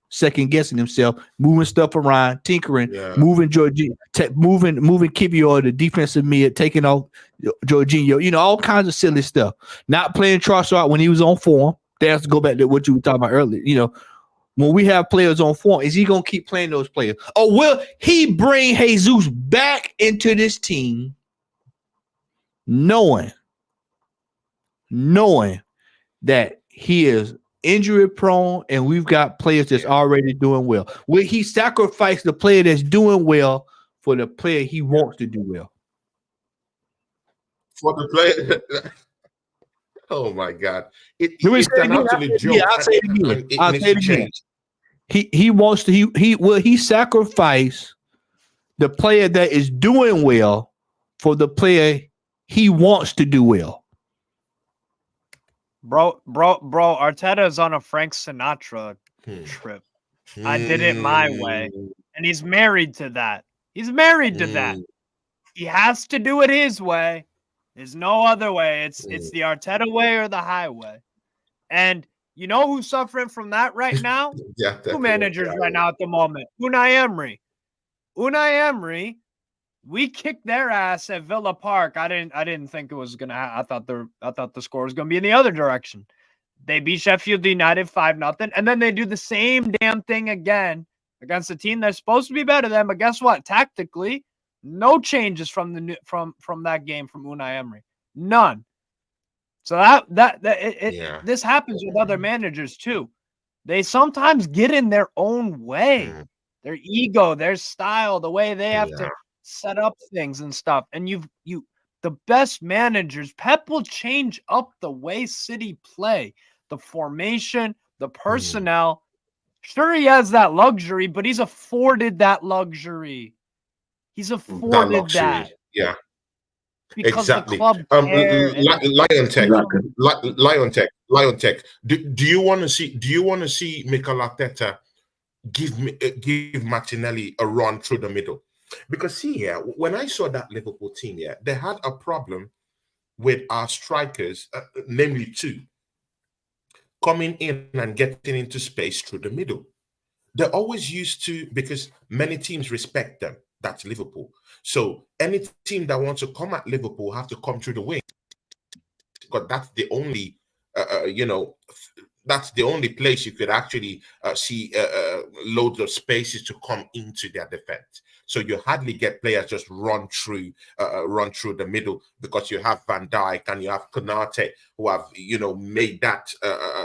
Speaker 2: second guessing himself, moving stuff around, tinkering, moving Jorginho, moving Kibio, the defensive mid, taking off Jorginho, you know, all kinds of silly stuff. Not playing Trossard when he was on form. That's to go back to what you were talking about earlier. You know, when we have players on form, is he gonna keep playing those players? Or will he bring Jesus back into this team, knowing that he is injury prone and we've got players that's already doing well? Will he sacrifice the player that's doing well for the player he wants to do well?
Speaker 1: For the player. Oh my God! It's an absolute joke.
Speaker 2: I'll say it again. He wants to. He will he sacrifice the player that is doing well for the player he wants to do well?
Speaker 4: Bro, Arteta's on a Frank Sinatra trip. I did it my way. And he's married to that. He's married to that. He has to do it his way. There's no other way. It's the Arteta way or the highway. And you know who's suffering from that right now? Two managers right now at the moment. Unai Emery, we kicked their ass at Villa Park. I didn't think it was gonna happen. I thought the score was gonna be in the other direction. They beat Sheffield United 5-0, and then they do the same damn thing again against a team that's supposed to be better than. But guess what? Tactically, no changes from that game from Unai Emery. None. So this happens with other managers too. They sometimes get in their own way, their ego, their style, the way they have to set up things and stuff. And the best managers, Pep will change up the way City play, the formation, the personnel. Sure, he has that luxury, but he's afforded that luxury. He's afforded that.
Speaker 1: Yeah.
Speaker 4: Because
Speaker 1: exactly.
Speaker 4: The club
Speaker 1: Lion Tech. Do you want to see Mikel Arteta give Martinelli a run through the middle? Because see here, when I saw that Liverpool team here, they had a problem with our strikers, namely two, coming in and getting into space through the middle. They're always used to, because many teams respect them. That's Liverpool. So any team that wants to come at Liverpool have to come through the wing, because that's the only, that's the only place you could actually see loads of spaces to come into their defense. So you hardly get players just run through the middle, because you have Van Dijk and you have Konate, who have made that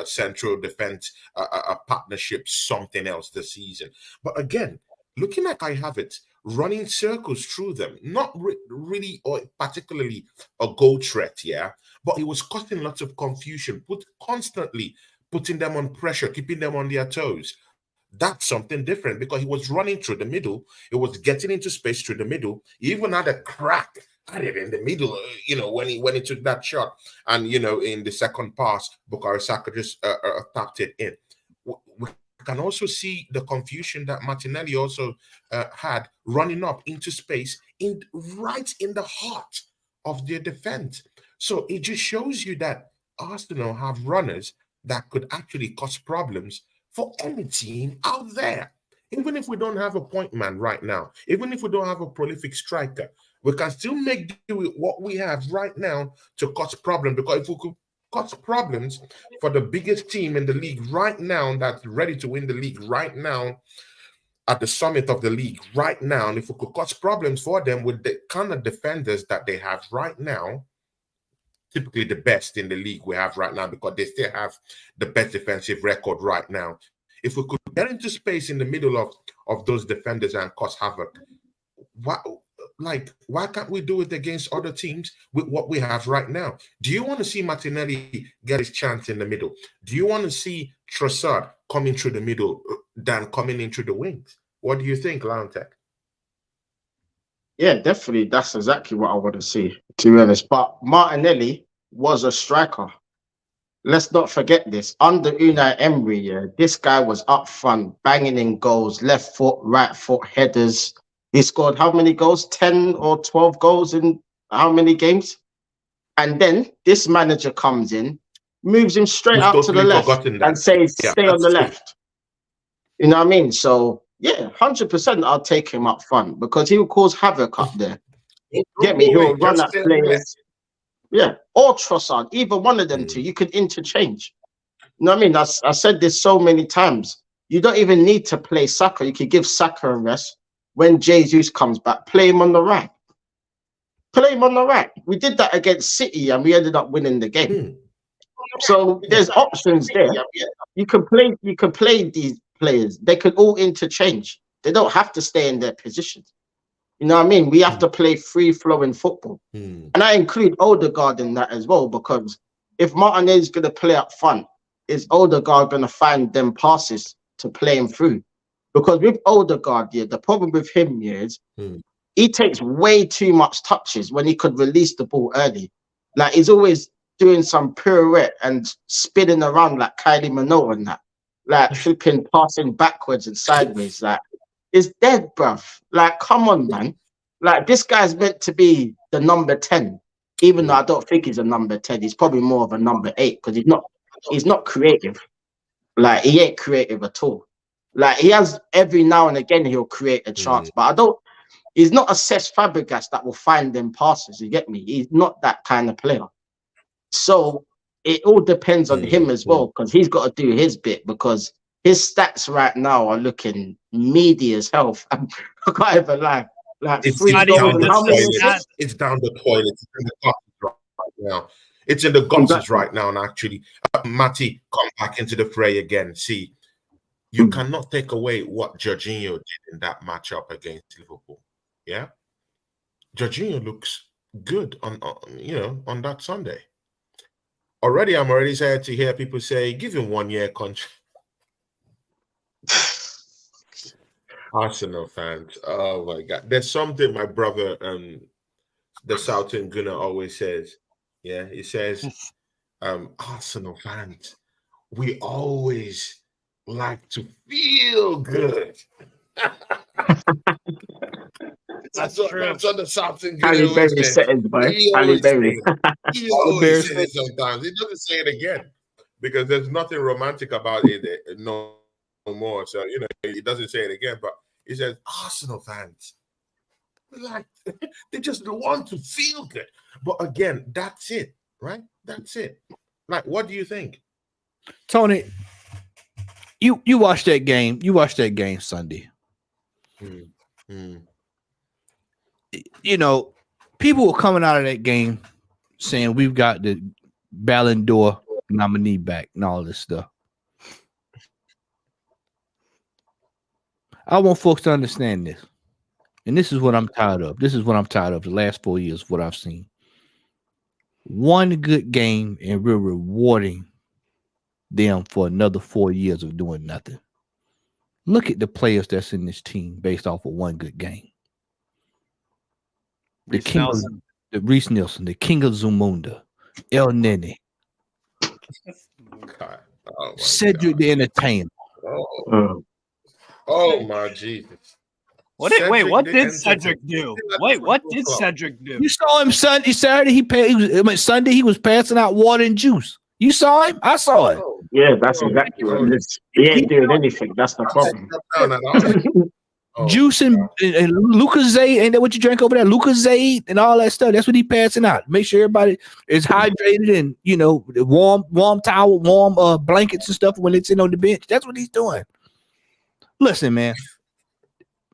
Speaker 1: central defense a partnership something else this season. But again, looking at I have it running circles through them, not really or particularly a goal threat, but it was causing lots of confusion, constantly putting them on pressure, keeping them on their toes. That's something different, because he was running through the middle. It was getting into space through the middle. He even had a crack at it in the middle, when he took that shot. And, in the second pass, Bukayo Saka just tapped it in. We can also see the confusion that Martinelli also had running up into space right in the heart of their defense. So it just shows you that Arsenal have runners that could actually cause problems for any team out there. Even if we don't have a point man right now, even if we don't have a prolific striker, we can still make do with what we have right now to cause problems. Because if we could cause problems for the biggest team in the league right now, that's ready to win the league right now, at the summit of the league right now, and if we could cause problems for them with the kind of defenders that they have right now, typically the best in the league we have right now, because they still have the best defensive record right now. If we could get into space in the middle of those defenders and cause havoc, why can't we do it against other teams with what we have right now? Do you want to see Martinelli get his chance in the middle? Do you want to see Trossard coming through the middle than coming in through the wings? What do you think, Liontech?
Speaker 3: Yeah, definitely. That's exactly what I want to see, to be honest. But Martinelli was a striker. let's not forget this. Under Unai Emery, yeah, this guy was up front, banging in goals, left foot, right foot, headers. He scored how many goals? 10 or 12 goals in how many games? And then this manager comes in, moves him straight
Speaker 1: We've
Speaker 3: out to the
Speaker 1: totally
Speaker 3: left
Speaker 1: forgotten that.
Speaker 3: and says,
Speaker 1: Yeah,
Speaker 3: stay on
Speaker 1: that's
Speaker 3: the
Speaker 1: true.
Speaker 3: left. You know what I mean? So, yeah, 100% I'll take him up front because he will cause havoc up there. Get me? He'll run at players. Yeah, or Trossard, either one of them two. You could interchange. You know what I mean? I said this so many times. You don't even need to play Saka. You could give Saka a rest. When Jesus comes back, play him on the right. Play him on the right. We did that against City and we ended up winning the game. So there's options there. You can play these players. They could all interchange. They don't have to stay in their positions. You know what I mean? We have to play free-flowing football. And I include Odegaard in that as well, because if Martinez is going to play up front, is Odegaard going to find them passes to play him through? Because with Odegaard, yeah, the problem with him is he takes way too much touches when he could release the ball early. Like, he's always doing some pirouette and spinning around like Kylie Minogue and that. Like, flipping, passing backwards and sideways. Like, it's dead, bruv. Like, come on, man. Like, this guy's meant to be the number 10, even though I don't think he's a number 10. He's probably more of a number 8 because he's not creative. Like, he ain't creative at all. Like, he has every now and again he'll create a chance, but he's not a Cesc Fabregas that will find them passes. You get me? He's not that kind of player. So it all depends on him as well, because he's got to do his bit, because his stats right now are looking meaty as hell. I can't even lie. Like,
Speaker 1: It's
Speaker 3: free
Speaker 1: down
Speaker 3: goals
Speaker 1: the
Speaker 3: and how many
Speaker 1: toilet.
Speaker 3: assists?
Speaker 1: It's down the toilet. It's in the gutters right now. It's in the gutters right now. And actually, Matty, come back into the fray again. See, you cannot take away what Jorginho did in that matchup against Liverpool. Yeah, Jorginho looks good on that Sunday. Already, I'm already sad to hear people say, give him 1 year contract. Arsenal fans, oh my God! There's something my brother, the Southern Gunner, always says. Yeah, he says, Arsenal fans, we always like to feel good. That's what the Southern Gunner always says. He always says it sometimes. He doesn't say it again because there's nothing romantic about it no more. So he doesn't say it again, but he says Arsenal fans, like, they just want to feel good. But again, that's it, right? That's it. Like, what do you think,
Speaker 2: Tony? You watched that game. You watched that game Sunday. You know, people were coming out of that game saying we've got the Ballon d'Or nominee back and all this stuff. I want folks to understand this. And this is what I'm tired of. This is what I'm tired of the last 4 years, what I've seen. One good game and we're rewarding them for another 4 years of doing nothing. Look at the players that's in this team based off of one good game. Reece Nelson, the King of Zamunda, El Nene, Cedric the Entertainer.
Speaker 1: Oh my Jesus!
Speaker 4: What did Cedric do? What did Cedric do?
Speaker 2: You saw him Saturday. Sunday he was passing out water and juice. You saw him? I saw it.
Speaker 3: Yeah, that's exactly what it is. He ain't doing anything. That's the problem.
Speaker 2: Juice and Lucozade, ain't that what you drank over there? Lucozade and all that stuff. That's what he passing out. Make sure everybody is hydrated and warm towel, warm blankets and stuff when it's in on the bench. That's what he's doing. Listen, man.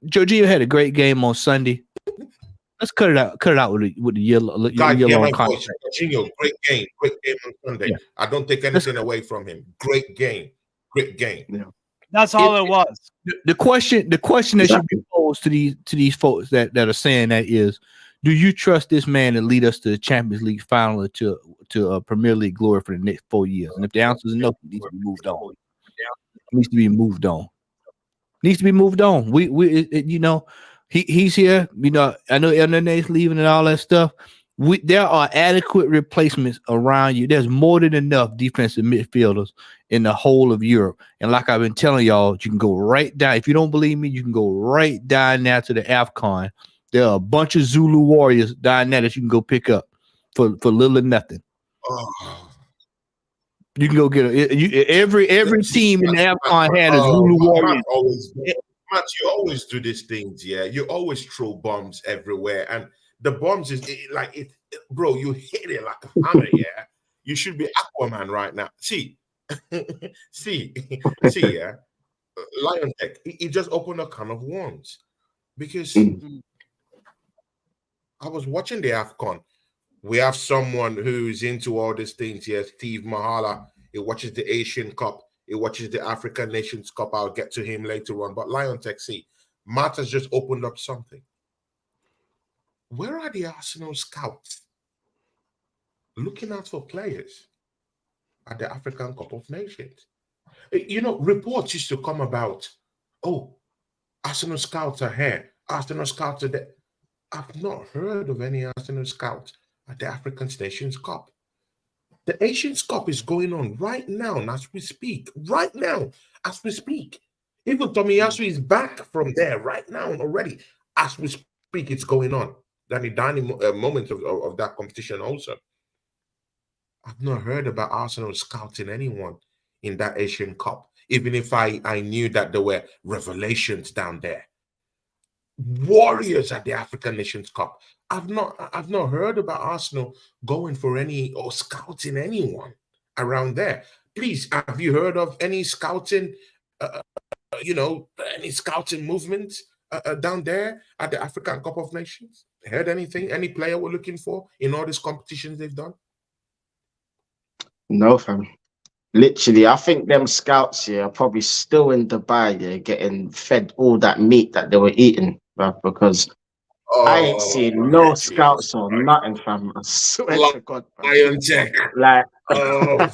Speaker 2: Jorginho had a great game on Sunday. Let's cut it out. Cut it out with the yellow contract.
Speaker 1: Jorginho, great game on Sunday. Yeah. I don't take anything away from him. Great game. Yeah.
Speaker 4: That's all it was.
Speaker 2: The question that should be posed to these folks that are saying that is, do you trust this man to lead us to the Champions League final to a Premier League glory for the next 4 years? And if the answer is no, it needs to be moved on. Needs to be moved on. He's here. I know El Nene's leaving and all that stuff. there are adequate replacements around you. There's more than enough defensive midfielders in the whole of Europe. And like I've been telling y'all, you can go right down. If you don't believe me, you can go right down now to the AFCON. There are a bunch of Zulu warriors down there that you can go pick up for little or nothing.
Speaker 1: Oh.
Speaker 2: You can go get every team in the AFCON had a Zulu warrior.
Speaker 1: Matt, you always do these things, yeah. You always throw bombs everywhere, and the bombs is bro. You hit it like a hammer, yeah. You should be Aquaman right now. See, yeah. Lion Tech, he just opened a can of worms because I was watching the AFCON. We have someone who's into all these things here, Steve Mahala. He watches the Asian Cup. He watches the African Nations Cup. I'll get to him later on. But Lion Tech, see, Matt has just opened up something. Where are the Arsenal scouts looking out for players at the African Cup of Nations? You know, reports used to come about, oh, Arsenal scouts are here. Arsenal scouts are there. I've not heard of any Arsenal scouts at the African Nations Cup. The Asians Cup is going on right now as we speak. Right now as we speak. Even Tomiyasu is back from there right now already. As we speak, it's going on. The dining moment of that competition also. I've not heard about Arsenal scouting anyone in that Asian Cup, even if I knew that there were revelations down there. Warriors at the African Nations Cup. I've not heard about Arsenal going for any or scouting anyone around there. Please, have you heard of any scouting, any scouting movements down there at the African Cup of Nations? Heard anything? Any player we're looking for in all these competitions they've done?
Speaker 3: No, fam. Literally, I think them scouts here are probably still in Dubai, yeah, getting fed all that meat that they were eating, bruv, because I ain't seen no scouts or nothing, fam. I swear to God,
Speaker 1: Lion Tech.
Speaker 3: Like, no,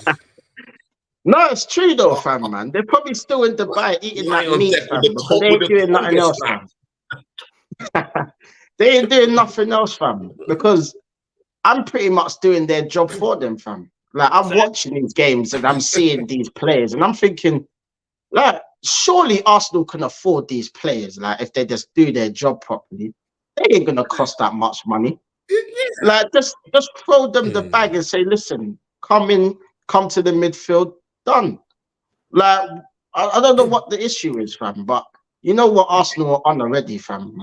Speaker 3: it's true though, fam, man. They're probably still in Dubai eating that meat, fam, because they ain't doing nothing else, fam. They ain't doing nothing else, fam, because I'm pretty much doing their job for them, fam. Like, I'm watching these games and I'm seeing these players and I'm thinking, like, surely Arsenal can afford these players. Like, if they just do their job properly, they ain't gonna cost that much money. Like, just throw them the bag and say, listen, come to the midfield, done. Like, I don't know what the issue is, fam, but you know what Arsenal are on already, fam.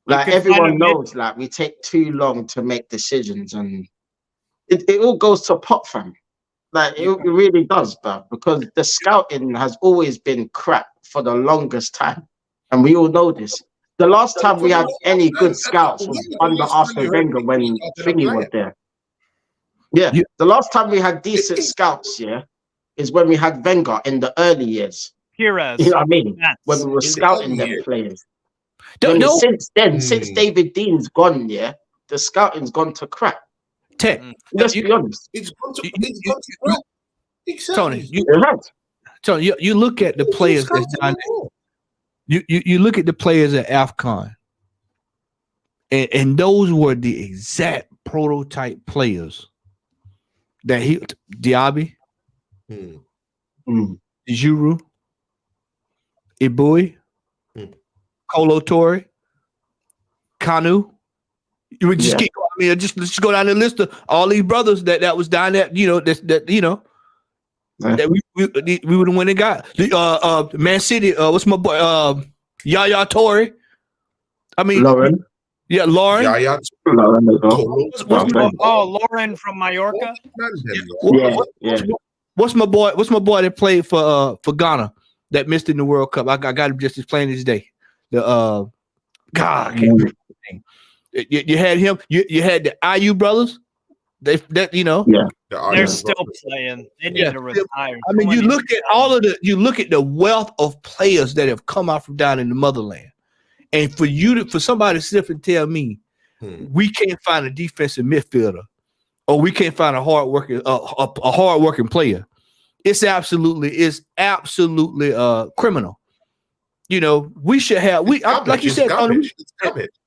Speaker 3: Like everyone knows, like, we take too long to make decisions and it all goes to pot, fam. Like, it really does, bruv, because the scouting has always been crap for the longest time. And we all know this. The last time we had any good scouts was under Arsene Wenger when Thingy was there. Yeah, the last time we had decent scouts, is when we had Wenger in the early years.
Speaker 4: Pires.
Speaker 3: You know what I mean? When we were scouting them players. Since then, since David Dean's gone, the scouting's gone to crap. Let's be honest.
Speaker 1: It's gone to crap. Exactly.
Speaker 2: Tony, you look at the players that's down there. You look at the players at AFCON, and those were the exact prototype players that Diaby, Giroud, Ibui, Kolo Toure, Kanu. You would just let's go down the list of all these brothers that was down there. That we would have went and got Man City. What's my boy? Yaya Toure. I mean,
Speaker 3: Lauren.
Speaker 2: Yeah, Lauren.
Speaker 1: Yaya.
Speaker 4: Lauren from Mallorca.
Speaker 2: What's my boy? What's my boy that played for Ghana that missed in the World Cup? I got him just as plain as day. The God, I can't remember his name. You had him. You had the IU brothers. They're
Speaker 4: still playing. They need to retire.
Speaker 2: I mean, you look at the wealth of players that have come out from down in the motherland, and for somebody to sit up and tell me we can't find a defensive midfielder or we can't find a hardworking player, it's absolutely criminal. You know, we should have like you said,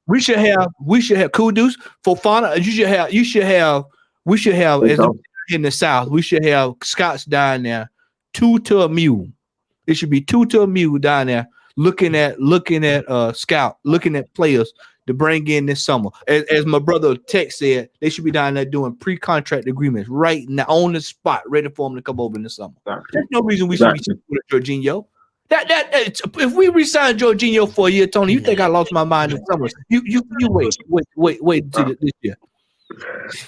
Speaker 2: We should have Kudus, Fofana. We should have as in the South. We should have Scots down there, 2 to a mule. It should be 2 to a mule down there, looking at scout, looking at players to bring in this summer. As my brother Tex said, they should be down there doing pre-contract agreements right now on the spot, ready for them to come over in the summer.
Speaker 3: Exactly.
Speaker 2: There's no reason we should be with Jorginho. If we resign Jorginho for a year, Tony, you think I lost my mind in summer? You wait until this year.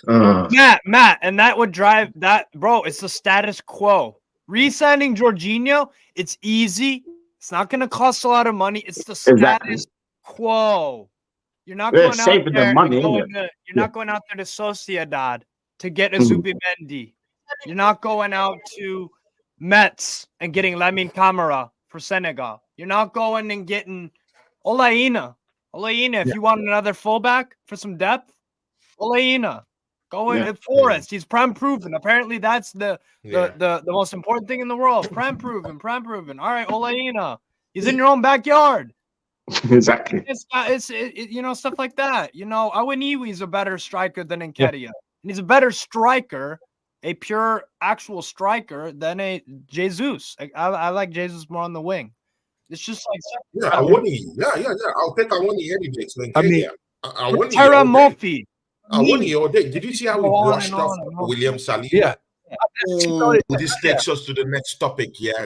Speaker 4: Matt, and that would drive that, bro. It's the status quo. Resigning Jorginho, it's easy. It's not going to cost a lot of money. It's the status quo. You're not going out there. You're not going out there to Sociedad to get a Zubimendi. You're not going out to Metz and getting Lamine Camara for Senegal. You're not going and getting Olaina. If you want another fullback for some depth, Olaina. Go in at Forest. He's prime proven. Apparently, that's the most important thing in the world. Prime proven. All right, Olaina. He's in your own backyard.
Speaker 3: Exactly.
Speaker 4: It's stuff like that. Awoniwi's a better striker than Nketiah. And he's a better striker, a pure actual striker than a Jesus. I like Jesus more on the wing. It's just like
Speaker 1: Awoni. I'll take Awoni any day. So
Speaker 4: Terra Mofi.
Speaker 1: Awoni all day. Did you see how we brushed off William Saliba?
Speaker 2: Yeah.
Speaker 1: This takes us to the next topic. Yeah,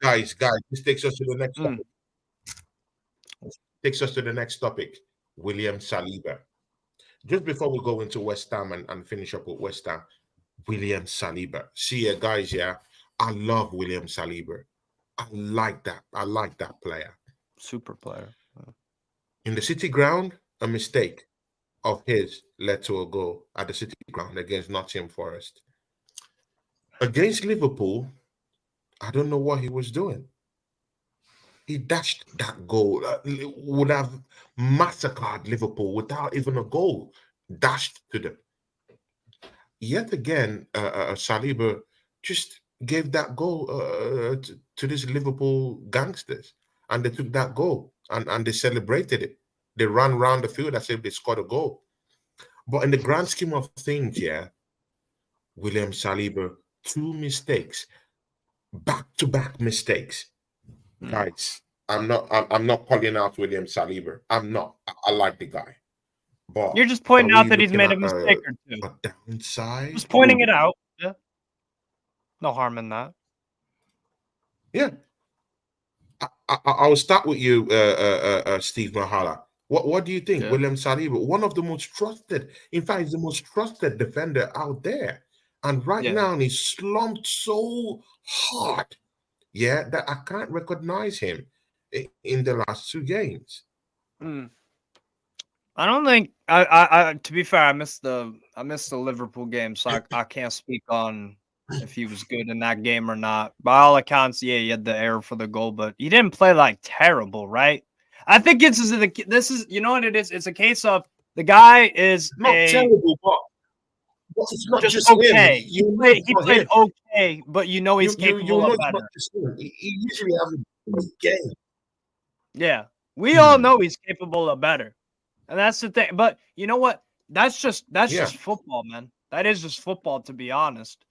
Speaker 1: guys, this takes us to the next topic. Takes us to the next topic. William Saliba. Just before we go into West Ham and finish up with West Ham, William Saliba. See, guys, I love William Saliba. I like that player.
Speaker 4: Super player.
Speaker 1: In the City ground, a mistake of his led to a goal at the City ground against Nottingham Forest. Against Liverpool, I don't know what he was doing. He dashed that goal. Would have massacred Liverpool without even a goal. Dashed to them. Yet again, Saliba just gave that goal to these Liverpool gangsters. And they took that goal and they celebrated it. They ran around the field as if they scored a goal. But in the grand scheme of things, William Saliba, 2 mistakes, back-to-back mistakes. Guys, I'm not calling out William Saliba. I'm not. I like the guy. But
Speaker 4: you're just pointing out that he's made a mistake or two.
Speaker 1: A downside.
Speaker 4: Just pointing it out. Yeah. No harm in that.
Speaker 1: Yeah. I'll start with you, Steve Mahala. What do you think? William Saliba, one of the most trusted, in fact, he's the most trusted defender out there. And right now, he's slumped so hard, that I can't recognize him in the last 2 games.
Speaker 4: I don't think I to be fair, I missed the Liverpool game, so I can't speak on if he was good in that game or not. By all accounts, he had the error for the goal, but he didn't play like terrible, right? I think this is you know what it is? It's a case of the guy is
Speaker 1: not terrible, but it's not just
Speaker 4: okay.
Speaker 1: Him.
Speaker 4: He played okay, but he's capable of better.
Speaker 1: He usually has a good game.
Speaker 4: Yeah, we all know he's capable of better, and that's the thing. But you know what? That's just football, man. That is just football, to be honest.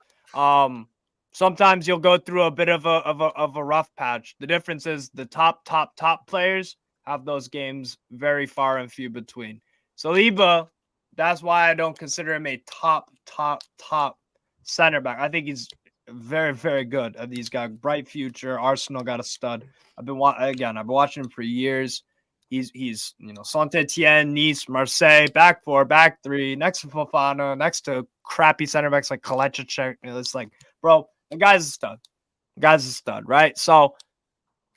Speaker 4: Sometimes you'll go through a bit of a rough patch. The difference is the top players have those games very far and few between. Saliba, that's why I don't consider him a top center back. I think he's very, very good. He's got a bright future. Arsenal got a stud. I've been watching him for years. He's Saint-Etienne, Nice, Marseille, back 4, back 3, next to Fofana, next to crappy center backs like Kalajdzic. It's like, bro, the guy's a stud. Right? So,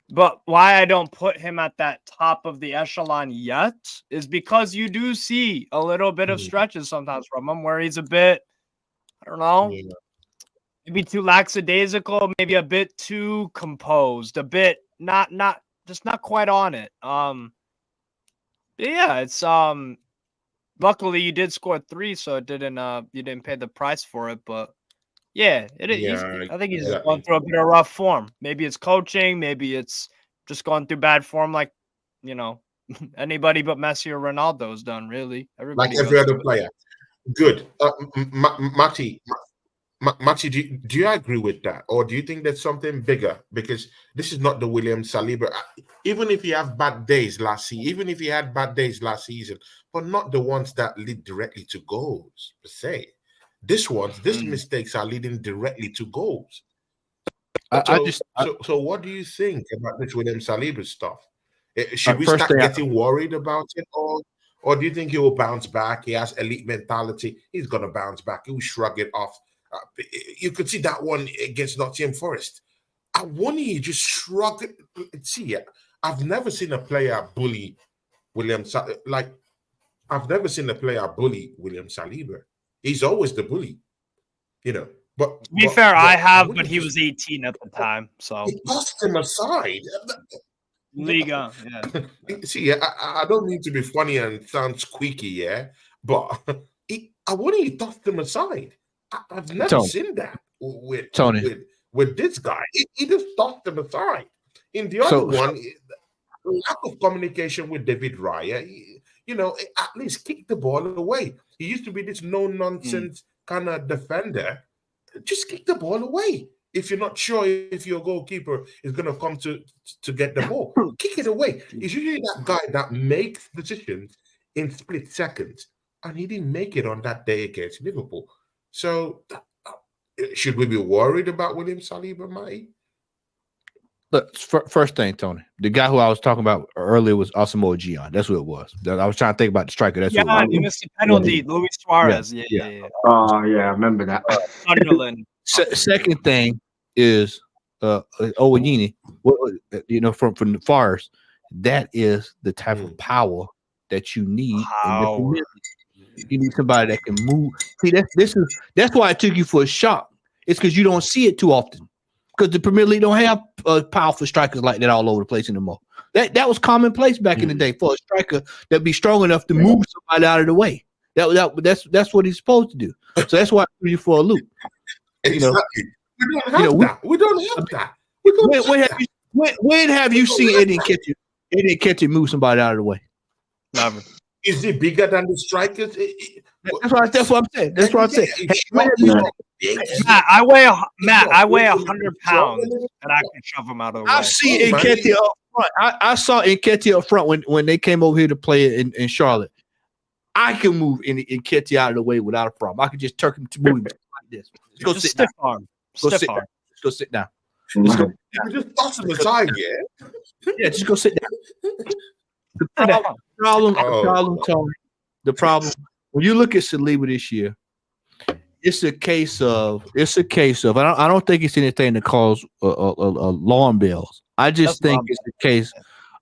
Speaker 4: but why I don't put him at that top of the echelon yet is because you do see a little bit of stretches sometimes from him where he's a bit, I don't know, maybe too lackadaisical, maybe a bit too composed, a bit not quite on it. It's luckily you did score 3, so it didn't you didn't pay the price for it, but I think he's going through a bit of rough form. Maybe it's coaching, maybe it's just going through bad form like Anybody but Messi or Ronaldo's done, really. Everybody
Speaker 1: Like every
Speaker 4: goes
Speaker 1: other
Speaker 4: through it.
Speaker 1: player. Good. Matty, do you agree with that? Or do you think there's something bigger? Because this is not the William Saliba. Even if you have bad days last season, even if he had bad days last season, but not the ones that lead directly to goals, per se. These mistakes are leading directly to goals. So what do you think about this William Saliba stuff? Should we start getting worried about it, or do you think he will bounce back? He has elite mentality. He's gonna bounce back. He will shrug it off. You could see that one against Nottingham Forest. I wonder he just shrugged it. See, I've never seen a player bully William. I've never seen a player bully William Saliba. He's always the bully, you know. But
Speaker 4: to be fair, I have, but he was 18 at the time, so
Speaker 1: he tossed him aside.
Speaker 4: Liga, yeah.
Speaker 1: See, I don't mean to be funny and sound squeaky, yeah, but I wonder he tossed him aside. I've never seen that with this guy. He just tossed him aside. In the other one, lack of communication with David Raya, at least kick the ball away. He used to be this no-nonsense kind of defender. Just kick the ball away. If you're not sure if your goalkeeper is going to come to get the ball, kick it away. He's usually that guy that makes decisions in split seconds, and he didn't make it on that day against Liverpool. So, should we be worried about William Saliba, Matty?
Speaker 2: Look, first thing, Tony, the guy who I was talking about earlier was Asamoah Gyan. That's who it was. I was trying to think about the striker. That's
Speaker 4: he missed the penalty. Luis Suarez. Yeah.
Speaker 3: Oh, yeah, I remember that.
Speaker 4: Sunderland.
Speaker 2: Second thing is Owayini, from the Forest. That is the type of power that you need. You need somebody that can move. See, that's why I took you for a shock. It's because you don't see it too often. Because the Premier League don't have powerful strikers like that all over the place anymore. That was commonplace back in the day for a striker that be strong enough to move somebody out of the way. That's what he's supposed to do. So that's why I threw you for a loop.
Speaker 1: Exactly. We don't have that.
Speaker 2: When have you seen Eddie Nketiah move somebody out of the way?
Speaker 4: Never.
Speaker 1: Is he bigger than the strikers?
Speaker 2: That's what I'm saying. That's what I'm saying.
Speaker 4: Matt, I weigh 100 pounds, and I can shove him out of the way.
Speaker 2: I've seen Nketiah up front. I saw Nketiah up front when they came over here to play in Charlotte. I can move Nketiah out of the way without a problem. I could just turn him to move like this. Go sit down.
Speaker 4: Arm.
Speaker 2: Go sit down. Go sit down.
Speaker 1: Just toss him aside, yeah.
Speaker 2: Yeah, just go sit down. The problem. When you look at Saliba this year, it's a case of. I don't think it's anything that cause alarm bells. I just think it's a case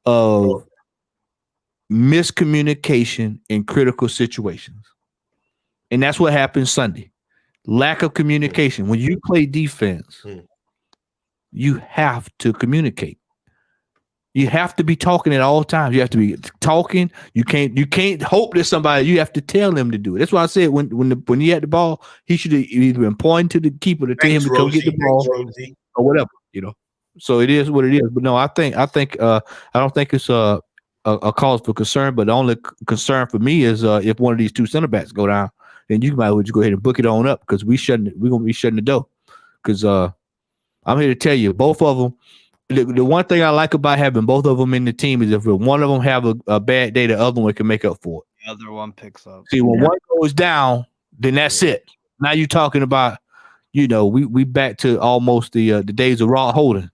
Speaker 2: of miscommunication in critical situations, and that's what happened Sunday. Lack of communication. When you play defense, you have to communicate. You have to be talking at all times. You have to be talking. You can't hope that somebody. You have to tell them to do it. That's why I said when he had the ball, he should have either been pointing to the keeper to tell him to go get the ball or whatever. So it is what it is. But no, I don't think it's a cause for concern. But the only concern for me is if one of these two center backs go down, then you might as well just go ahead and book it on up because we're gonna be shutting the door. Because I'm here to tell you, both of them. The one thing I like about having both of them in the team is if one of them have a bad day, the other one can make up for it.
Speaker 4: The other one picks up.
Speaker 2: See, when one goes down, then that's it. Now you're talking about, we back to almost the days of Raw Holding.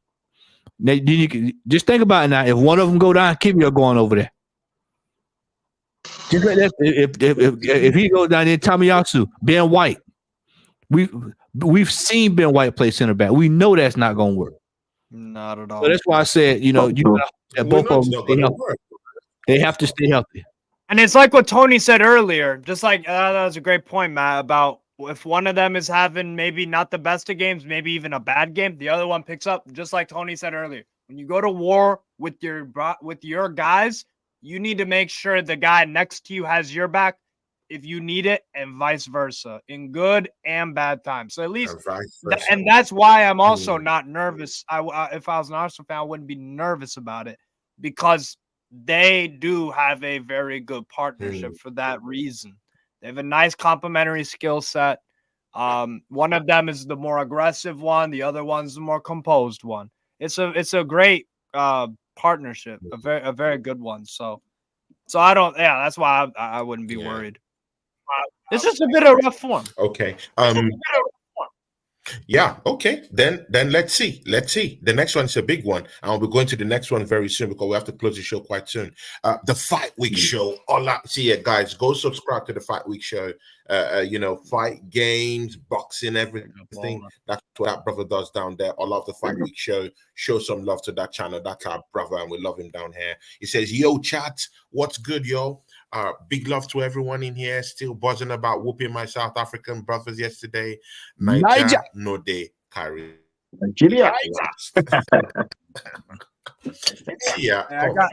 Speaker 2: Now, you can just think about it now. If one of them go down, Kimmy's going over there. Just like that. If he goes down there, Tomiyasu, Ben White. We've seen Ben White play center back. We know that's not going to work.
Speaker 4: Not at all.
Speaker 2: So that's why I said, both of them they have to stay healthy.
Speaker 4: And it's like what Tony said earlier. Just like that was a great point, Matt, about if one of them is having maybe not the best of games, maybe even a bad game, the other one picks up. Just like Tony said earlier, when you go to war with your guys, you need to make sure the guy next to you has your back if you need it, and vice versa, in good and bad times. So at least, and that's why I'm also not nervous. If I was an Arsenal fan, I wouldn't be nervous about it because they do have a very good partnership for that reason. They have a nice complementary skill set. One of them is the more aggressive one, the other one's the more composed one. It's a great partnership, a very good one. So I don't, yeah, that's why I wouldn't be worried. It's just a bit of rough form.
Speaker 1: Okay. Yeah, okay. Then let's see. The next one is a big one. And we'll be going to the next one very soon because we have to close the show quite soon. The Fight Week show. See it, guys. Go subscribe to the Fight Week show. Fight games, boxing, everything. That's what that brother does down there. I love the Fight Week show. Show some love to that channel. That's our brother, and we love him down here. He says, "Yo, chat, what's good, yo? Big love to everyone in here. Still buzzing about whooping my South African brothers yesterday. Niger, no day, carry.
Speaker 3: Nigeria.
Speaker 1: Yeah, guys.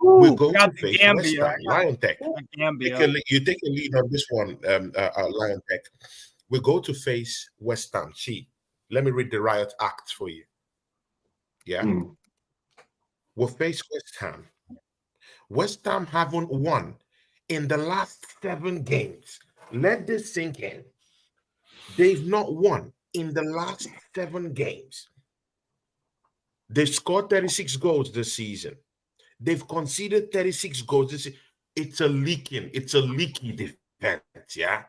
Speaker 1: We're going to face
Speaker 4: Gambia.
Speaker 1: Lion Tech.
Speaker 4: Gambia.
Speaker 1: You take a lead on this one, Lion Tech. We go to face West Ham. See, let me read the riot act for you. Yeah, we'll face West Ham. West Ham haven't won in the last 7 games. Let this sink in. They've not won in the last 7 games. They've scored 36 goals this season. They've conceded 36 goals this season. It's a leaky defense, yeah?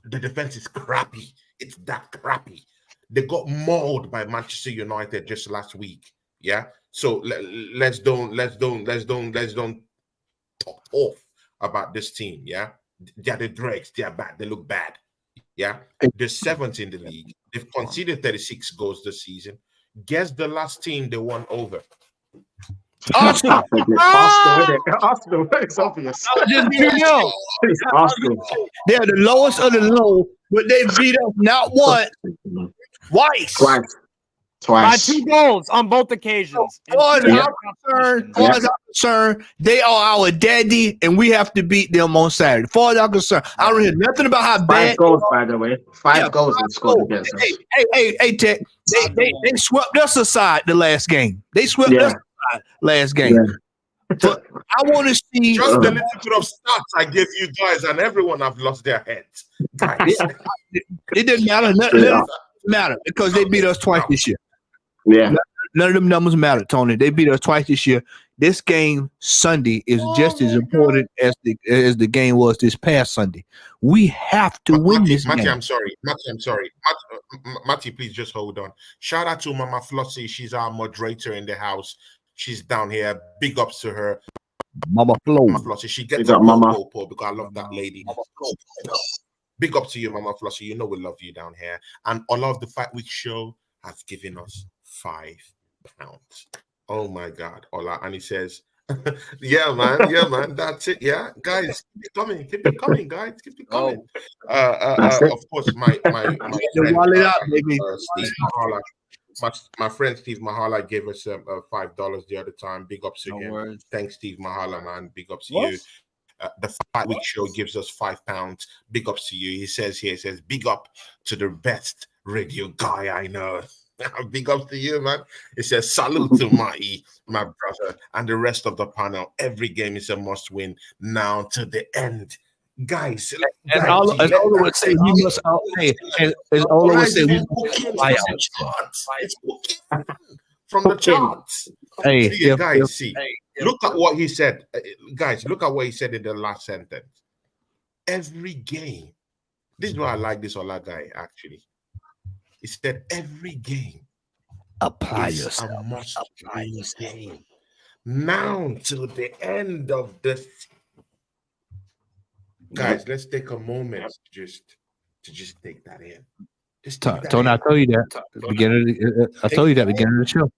Speaker 1: The defense is crappy. It's that crappy. They got mauled by Manchester United just last week, yeah? So let's don't talk off about this team, yeah? They're the dregs. They are bad. They look bad, yeah? They're 7th in the league. They've conceded 36 goals this season. Guess the last team they won over.
Speaker 3: Arsenal. Arsenal. It's obvious. It's Arsenal.
Speaker 2: They're the lowest of the low, but they beat us not once,
Speaker 3: Twice.
Speaker 4: By 2 goals on both occasions.
Speaker 2: As far as I'm concerned, they are our daddy, and we have to beat them on Saturday. As far as I'm concerned, I don't hear nothing about how bad.
Speaker 3: 5 goals, by the way. 5 goals they scored against us.
Speaker 2: Hey, Tech. They swept us aside the last game. They swept us aside last game. Yeah. But I want to see
Speaker 1: just the little bit of stats I gave you guys, and everyone have lost their heads. Guys.
Speaker 2: It didn't matter. Nothing matter because they beat us twice this year.
Speaker 3: Yeah.
Speaker 2: None of them numbers matter, Tony. They beat us twice this year. This game Sunday is just as important as the game was this past Sunday. We have to win this game.
Speaker 1: I'm sorry. Matty, please just hold on. Shout out to Mama Flossie. She's our moderator in the house. She's down here. Big ups to her.
Speaker 2: Mama
Speaker 1: Flossie. She gets a Mama because I love that lady. Big up to you, Mama Flossie. You know we love you down here. And all of the Fight Week show has given us £5. Oh my God, Ola. And he says, yeah, man, that's it. Yeah, guys, keep it coming, guys, keep it coming. Of course, my friend, Steve Mahala, my friend Steve Mahala gave us $5 the other time. Big ups to him. Thanks, Steve Mahala, man. Big ups to you. The Fight Week show gives us £5. Big ups to you. He says, big up to the best radio guy I know. Big up to you, man. It says, salute to my brother, and the rest of the panel. Every game is a must win now to the end. Guys,
Speaker 2: as Ola would say, we must as Ola would say, we
Speaker 1: from the charts. Look at what he said. Guys, look at what he said in the last sentence. Every game. This is why I like this Ola guy, actually. He said every game
Speaker 2: apply
Speaker 1: is
Speaker 2: yourself.
Speaker 1: a must-win game. Now to the end of this. Guys, let's take a moment to just take that in.
Speaker 2: Tony, I told you that. I told you that beginning of the show.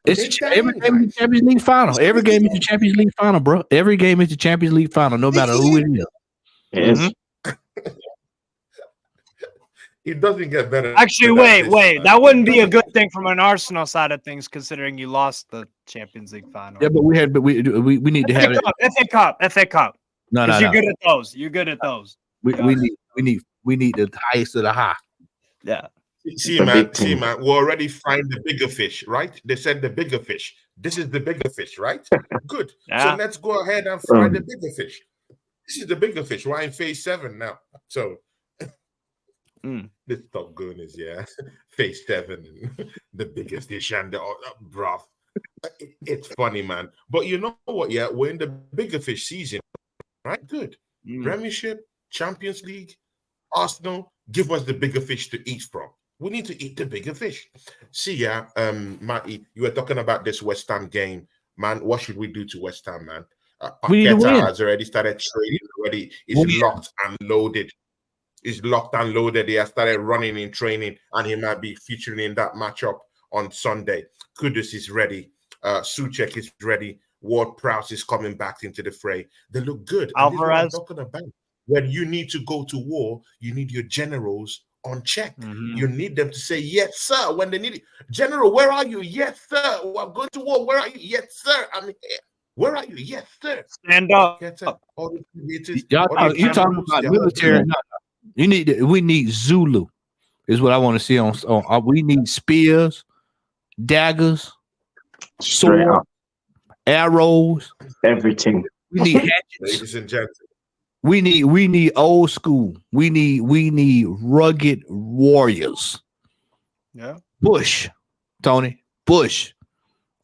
Speaker 2: It's every game is the Champions League final. Every game is the Champions League final, bro. Every game is the Champions League final, no matter who it is.
Speaker 3: It is.
Speaker 1: It doesn't get better.
Speaker 4: Actually, wait. That wouldn't be a good thing from an Arsenal side of things, considering you lost the Champions League final.
Speaker 2: Yeah, but we need to have it.
Speaker 4: FA Cup.
Speaker 2: No.
Speaker 4: You're good at those. You're good at those.
Speaker 2: We need the highest of the high.
Speaker 4: Yeah.
Speaker 1: See, man, we already find the bigger fish, right? They said the bigger fish. This is the bigger fish, right? Good. So
Speaker 4: Yeah.
Speaker 1: let's go ahead and fry the bigger fish. This is the bigger fish. We're in phase 7 now. So this Top Gun is phase 7, the biggest fish and the broth. It's funny, man. But you know what? Yeah, we're in the bigger fish season, right? Good. Premiership, Champions League, Arsenal, give us the bigger fish to eat from. We need to eat the bigger fish. See, Matty, you were talking about this West Ham game, man. What should we do to West Ham, man?
Speaker 2: We need to
Speaker 1: Paqueta
Speaker 2: win.
Speaker 1: has already started training already. He's locked and loaded. He's locked and loaded. He has started running in training, and he might be featuring in that matchup on Sunday. Kudus is ready. Suchek is ready. Ward-Prowse is coming back into the fray. They look good. And this is what I'm
Speaker 4: Alvarez.
Speaker 1: talking about. When you need to go to war, you need your generals on check. You need them to say, yes, sir, when they need it. General, where are you? Yes, sir. I'm going to war. Where are you? Yes, sir. I'm here. Where are you? Yes, sir.
Speaker 4: Stand up.
Speaker 1: All the creators,
Speaker 2: Y'all
Speaker 1: all the
Speaker 2: you talking
Speaker 1: generals,
Speaker 2: about
Speaker 1: they're
Speaker 2: military? No. We need Zulu. Is what I want to see on. We need spears, daggers,
Speaker 3: Straight
Speaker 2: swords,
Speaker 3: up.
Speaker 2: arrows.
Speaker 3: Everything.
Speaker 2: We need hatchets.
Speaker 1: ladies and gentlemen.
Speaker 2: We need old school. We need rugged warriors.
Speaker 4: Yeah.
Speaker 2: Bush, Tony. Bush.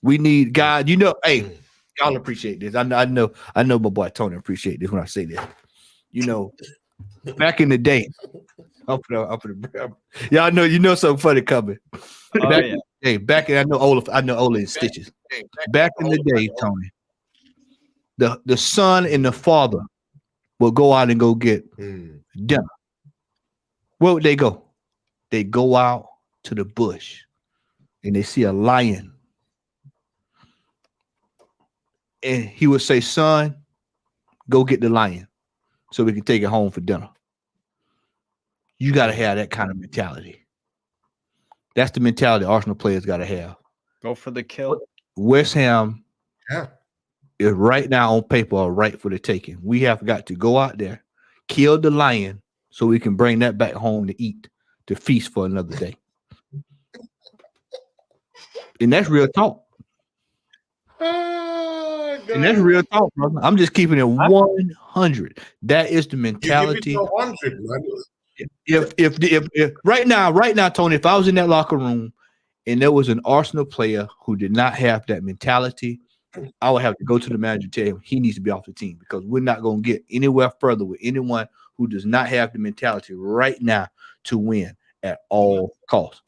Speaker 2: We need God. You know, hey, y'all appreciate this. I know my boy Tony appreciate this when I say this. You know, back in the day, y'all know you know something funny coming. Back in I know Ola and Stitches. Back in the day, Tony, the son and the father will go out and go get dinner. Where would they go? They go out to the bush and they see a lion. And he would say, son, go get the lion so we can take it home for dinner. You got to have that kind of mentality. That's the mentality Arsenal players got to have.
Speaker 4: Go for the kill.
Speaker 2: West Ham is right now on paper are right for the taking. We have got to go out there, kill the lion so we can bring that back home to eat, to feast for another day. And that's real talk. And that's real talk, brother. I'm just keeping it 100. That is the mentality.
Speaker 1: You give it 100, man.
Speaker 2: If right now, Tony, if I was in that locker room and there was an Arsenal player who did not have that mentality, I would have to go to the manager and tell him he needs to be off the team because we're not going to get anywhere further with anyone who does not have the mentality right now to win at all costs.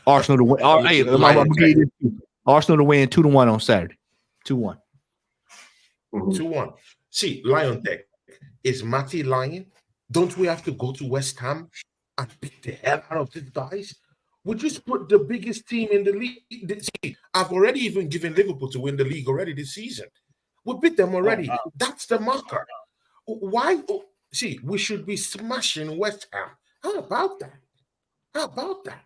Speaker 2: Arsenal to win. Arsenal to win 2-1 on Saturday. 2-1.
Speaker 1: 2-1. See, Lion Tech. Is Matty lying? Don't we have to go to West Ham and beat the hell out of these guys? We just put the biggest team in the league. See, I've already even given Liverpool to win the league already this season. We beat them already. That's the marker. Why? See, we should be smashing West Ham. How about that? How about that?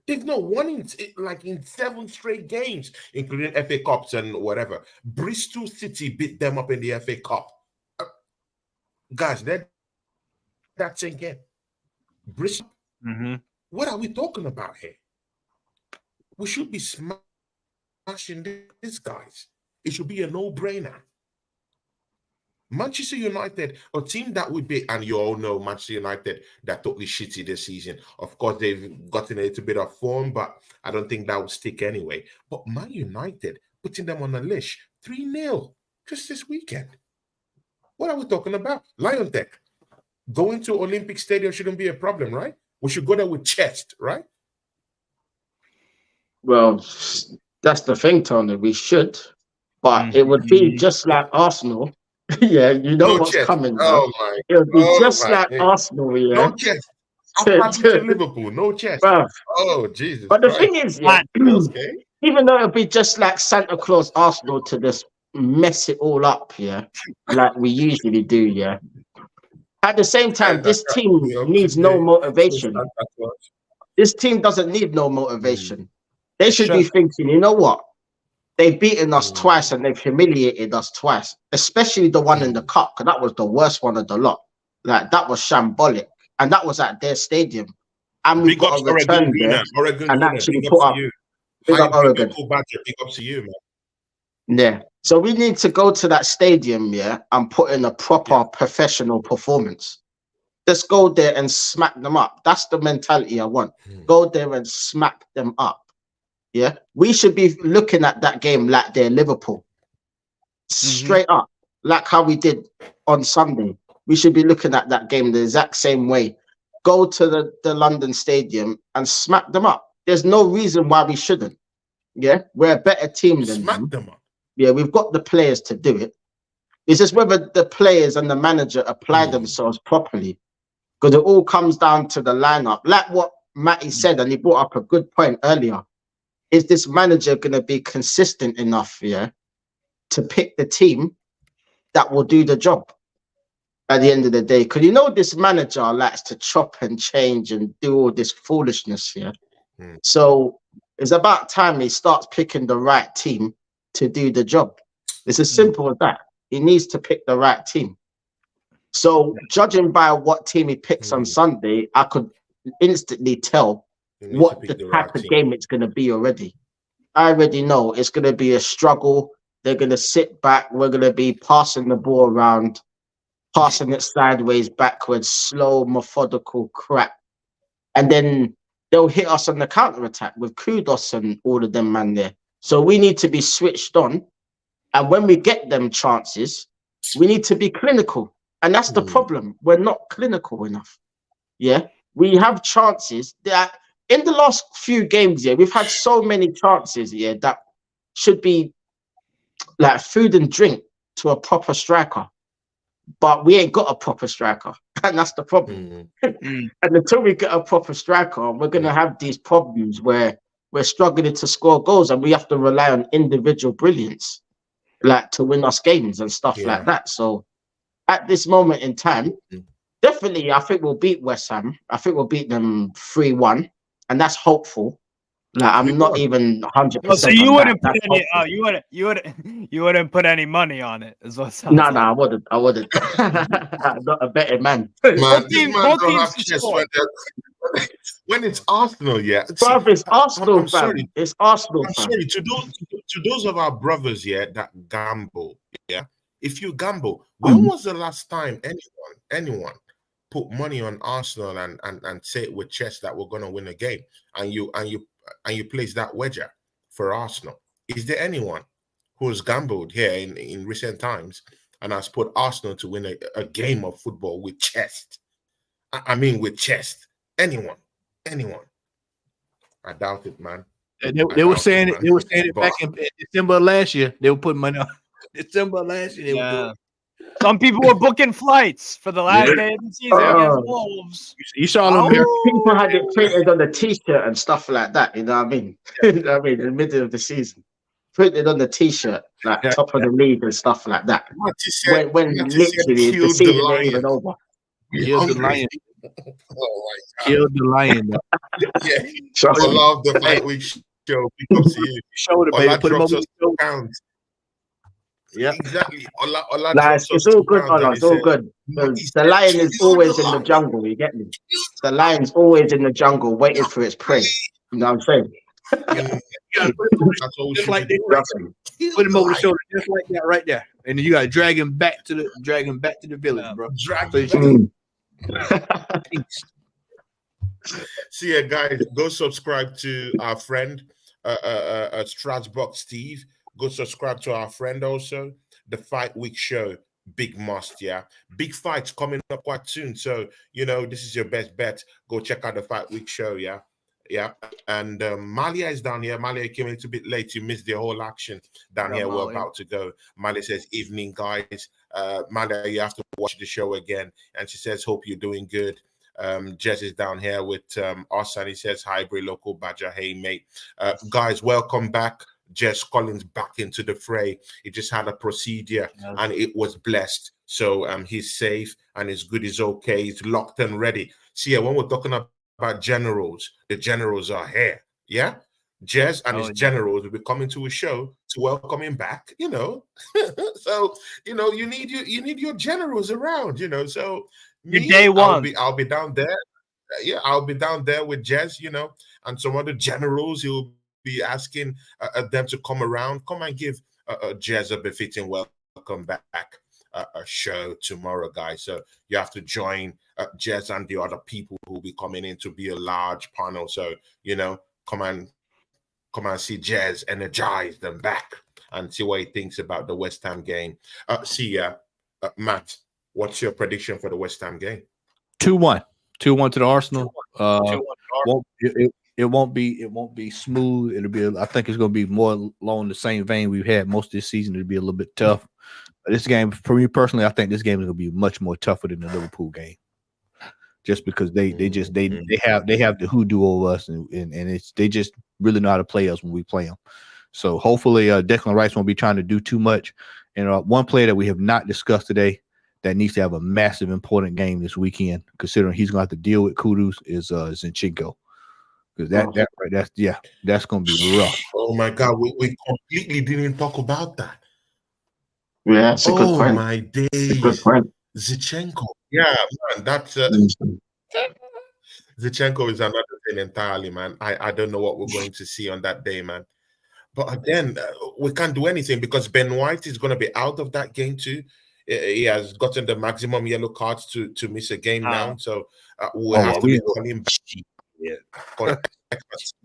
Speaker 1: They've not won in 7 straight games, including FA Cups and whatever. Bristol City beat them up in the FA Cup. Guys, that's again. Bristol. What are we talking about here? We should be smashing these guys. It should be a no-brainer. Manchester United, a team that would be, and you all know Manchester United, they're totally shitty this season. Of course, they've gotten a little bit of form, but I don't think that will stick anyway. But Man United, putting them on a leash, 3-0 just this weekend. What are we talking about? Lion Tech. Going to Olympic Stadium shouldn't be a problem, right? We should go there with chest, right?
Speaker 3: Well, that's the thing, Tony. We should. But it would be just like Arsenal. Yeah, you know what's coming.
Speaker 1: Oh my!
Speaker 3: It would be just like Arsenal. Yeah,
Speaker 1: no chest. After Liverpool, no chest.
Speaker 3: Bruv.
Speaker 1: Oh Jesus!
Speaker 3: But the thing is, yeah,
Speaker 1: okay.
Speaker 3: Even though it'll be just like Santa Claus Arsenal to just mess it all up, yeah, like we usually do, yeah. At the same time, this team needs no motivation. This team doesn't need no motivation. They should be thinking, you know what? They've beaten us twice and they've humiliated us twice, especially the one in the cup, because that was the worst one of the lot. Like, that was shambolic. And that was at their stadium. and we've
Speaker 1: Big
Speaker 3: got
Speaker 1: ups
Speaker 3: a return
Speaker 1: Oregon
Speaker 3: there
Speaker 1: winner. Oregon
Speaker 3: and
Speaker 1: winner.
Speaker 3: actually
Speaker 1: Big
Speaker 3: put
Speaker 1: ups to
Speaker 3: up.
Speaker 1: you.
Speaker 3: Big up
Speaker 1: Hybrid
Speaker 3: Oregon.
Speaker 1: local badger. Big ups to you, man.
Speaker 3: Yeah. So we need to go to that stadium, yeah, and put in a proper professional performance. Let's go there and smack them up. That's the mentality I want. Go there and smack them up. Yeah. We should be looking at that game like they're Liverpool. Straight up. Like how we did on Sunday. We should be looking at that game the exact same way. Go to the London Stadium and smack them up. There's no reason why we shouldn't. Yeah. We're a better team than
Speaker 1: Smack
Speaker 3: them.
Speaker 1: them up.
Speaker 3: Yeah, we've got the players to do it. It's just whether the players and the manager apply themselves properly. Because it all comes down to the lineup. Like what Matty said, and he brought up a good point earlier. Is this manager going to be consistent enough, yeah, to pick the team that will do the job at the end of the day? Because you know this manager likes to chop and change and do all this foolishness, yeah. So it's about time he starts picking the right team to do the job. It's as simple as that. He needs to pick the right team. So judging by what team he picks on Sunday, I could instantly tell what the type of game it's going to be already. I already know it's going to be a struggle. They're going to sit back. We're going to be passing the ball around, passing it sideways, backwards, slow, methodical crap. And then they'll hit us on the counter-attack with Kudos and all of them, man, there. So we need to be switched on. And when we get them chances, we need to be clinical. And that's the problem. We're not clinical enough. Yeah. We have chances that in the last few games, yeah, we've had so many chances, yeah, that should be like food and drink to a proper striker. But we ain't got a proper striker. And that's the problem. And until we get a proper striker, we're going to have these problems where we're struggling to score goals and we have to rely on individual brilliance, like to win us games and stuff like that. So at this moment in time, definitely, I think we'll beat West Ham. I think we'll beat them 3-1, and that's hopeful. Like I'm not even 100%.
Speaker 4: So you wouldn't put any. You wouldn't put any money on it. Is what sounds
Speaker 3: No,
Speaker 4: like.
Speaker 3: I wouldn't. I'm not a betting man.
Speaker 1: Man,
Speaker 4: Both
Speaker 1: this
Speaker 4: teams-
Speaker 1: man
Speaker 4: both
Speaker 1: don't
Speaker 4: teams
Speaker 1: have
Speaker 4: to
Speaker 1: chest
Speaker 4: score.
Speaker 1: when it's Arsenal, yeah.
Speaker 3: Bro, it's Arsenal,
Speaker 1: I'm
Speaker 3: fam.
Speaker 1: sorry.
Speaker 3: It's Arsenal,
Speaker 1: I'm
Speaker 3: fam.
Speaker 1: sorry to those of our brothers, yeah, that gamble, yeah. If you gamble, when was the last time anyone put money on Arsenal and say it with chest that we're gonna win a game, and you place that wager for Arsenal? Is there anyone who has gambled here in recent times and has put Arsenal to win a game of football with chest? I mean, with chest. Anyone? I doubt it, man.
Speaker 2: They were saying it. They were saying it back in December last year. They were putting money on December last year. They were doing.
Speaker 4: Some people were booking flights for the last day of the season against Wolves.
Speaker 2: You saw them.
Speaker 3: People had it printed on the T-shirt and stuff like that. You know what I mean? You know what I mean? In the middle of the season, printed on the T-shirt, like top of the league and stuff like that. When literally the season ain't even over.
Speaker 2: Killed the lion. Killed the lion.
Speaker 1: Yeah, I love the Fight Week show. Because you
Speaker 2: showed it, baby. Put him over the
Speaker 1: pounds.
Speaker 2: Yeah,
Speaker 1: exactly.
Speaker 3: It's all good, Ola. It's all good. The lion is always in the jungle. You get me? The lion's always in the jungle, waiting for its prey. You know what I'm saying?
Speaker 2: Just like they put him over the shoulder, just like that, right there, and then you got to drag him back to the village, bro.
Speaker 1: See ya, guys. Go subscribe to our friend, Strasbourg Steve. Go subscribe to our friend also, the Fight Week Show. Big must, yeah. Big fights coming up quite soon. So, this is your best bet. Go check out the Fight Week Show, yeah. Yeah. And Malia is down here. Malia came a little bit late. You missed the whole action down here. We're about to go. Malia says, evening, guys. Malia, you have to watch the show again. And she says, hope you're doing good. Jez is down here with us, and he says, hybrid local badger. Hey, mate. Guys, welcome back. Jess Collins back into the fray. He just had a procedure and it was blessed. So he's safe and his good is okay. He's locked and ready. See, when we're talking about generals, the generals are here. Yeah. Jez and his generals will be coming to a show to welcome him back, So, you need your generals around, So
Speaker 4: your day one.
Speaker 1: I'll be down there. yeah, I'll be down there with Jez, and some other generals. He'll be asking them to come around, come and give Jez a befitting welcome back show tomorrow, guys. So you have to join Jez and the other people who will be coming in to be a large panel. So come and see Jez energize them back and see what he thinks about the West Ham game. See ya, Matt. What's your prediction for the West Ham game?
Speaker 2: 2-1. 2-1 to the Arsenal. It won't be smooth. It'll be. I think it's going to be more along the same vein we've had most of this season. It'll be a little bit tough. But this game, for me personally, I think this game is going to be much more tougher than the Liverpool game, just because they have the hoodoo over us, and they just really know how to play us when we play them. So hopefully, Declan Rice won't be trying to do too much. And one player that we have not discussed today that needs to have a massive, important game this weekend, considering he's going to have to deal with Kudus, is Zinchenko. Because that's going to be rough.
Speaker 1: Oh my God, we completely didn't talk about that.
Speaker 3: Yeah, that's a good point.
Speaker 1: Oh my days,
Speaker 3: good point.
Speaker 1: Zinchenko. Yeah, man, that's Zinchenko is another thing entirely, man. I don't know what we're going to see on that day, man. But again, we can't do anything because Ben White is going to be out of that game too. He has gotten the maximum yellow cards to miss a game now, so we'll have to be calling back.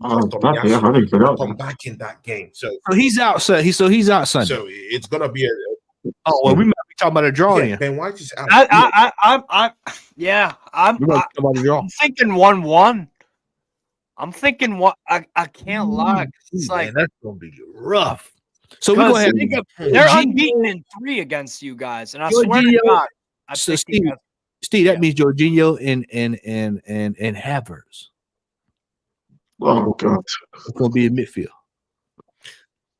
Speaker 1: Come back in that game. So
Speaker 2: he's out. So he's out Sunday.
Speaker 1: So it's gonna be a.
Speaker 2: We might be talking about a draw.
Speaker 1: Yeah, Ben White is out.
Speaker 4: I'm thinking 1-1. I'm thinking what I can't lie. It's like
Speaker 2: that's gonna be rough. So we're gonna have
Speaker 4: they're unbeaten in 3 against you guys, and I swear to God,
Speaker 2: Steve, that means Jorginho and Havertz.
Speaker 3: Oh God,
Speaker 2: it's gonna be a midfield.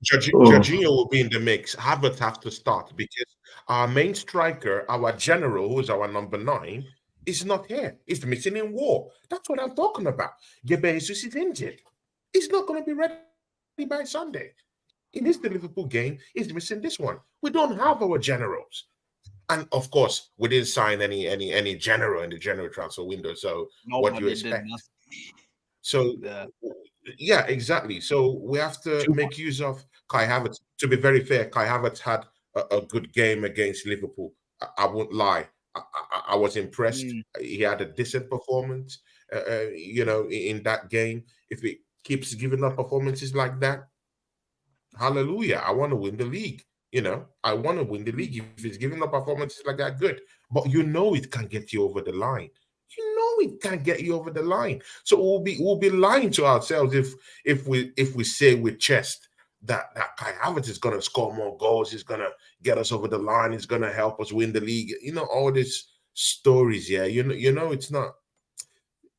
Speaker 1: Jorginho will be in the mix. Havertz have to start because our main striker, our general, who is our number 9, is not here. He's missing in war. That's what I'm talking about. Jesus is injured. He's not going to be ready by Sunday. In this Liverpool game, he's missing this one. We don't have our generals. And of course, we didn't sign any general in the general transfer window. So what do you expect? So yeah, exactly. So we have to make use of Kai Havertz. To be very fair, Kai Havertz had a good game against Liverpool. I won't lie. I was impressed. He had a decent performance, in that game. If he keeps giving up performances like that, hallelujah. I want to win the league. I want to win the league. If he's giving up performances like that, good. But it can get you over the line. It can't get you over the line. So we'll be lying to ourselves if we say with chest that Kai Havertz is going to score more goals, he's going to get us over the line, he's going to help us win the league. All these stories. Yeah, it's not.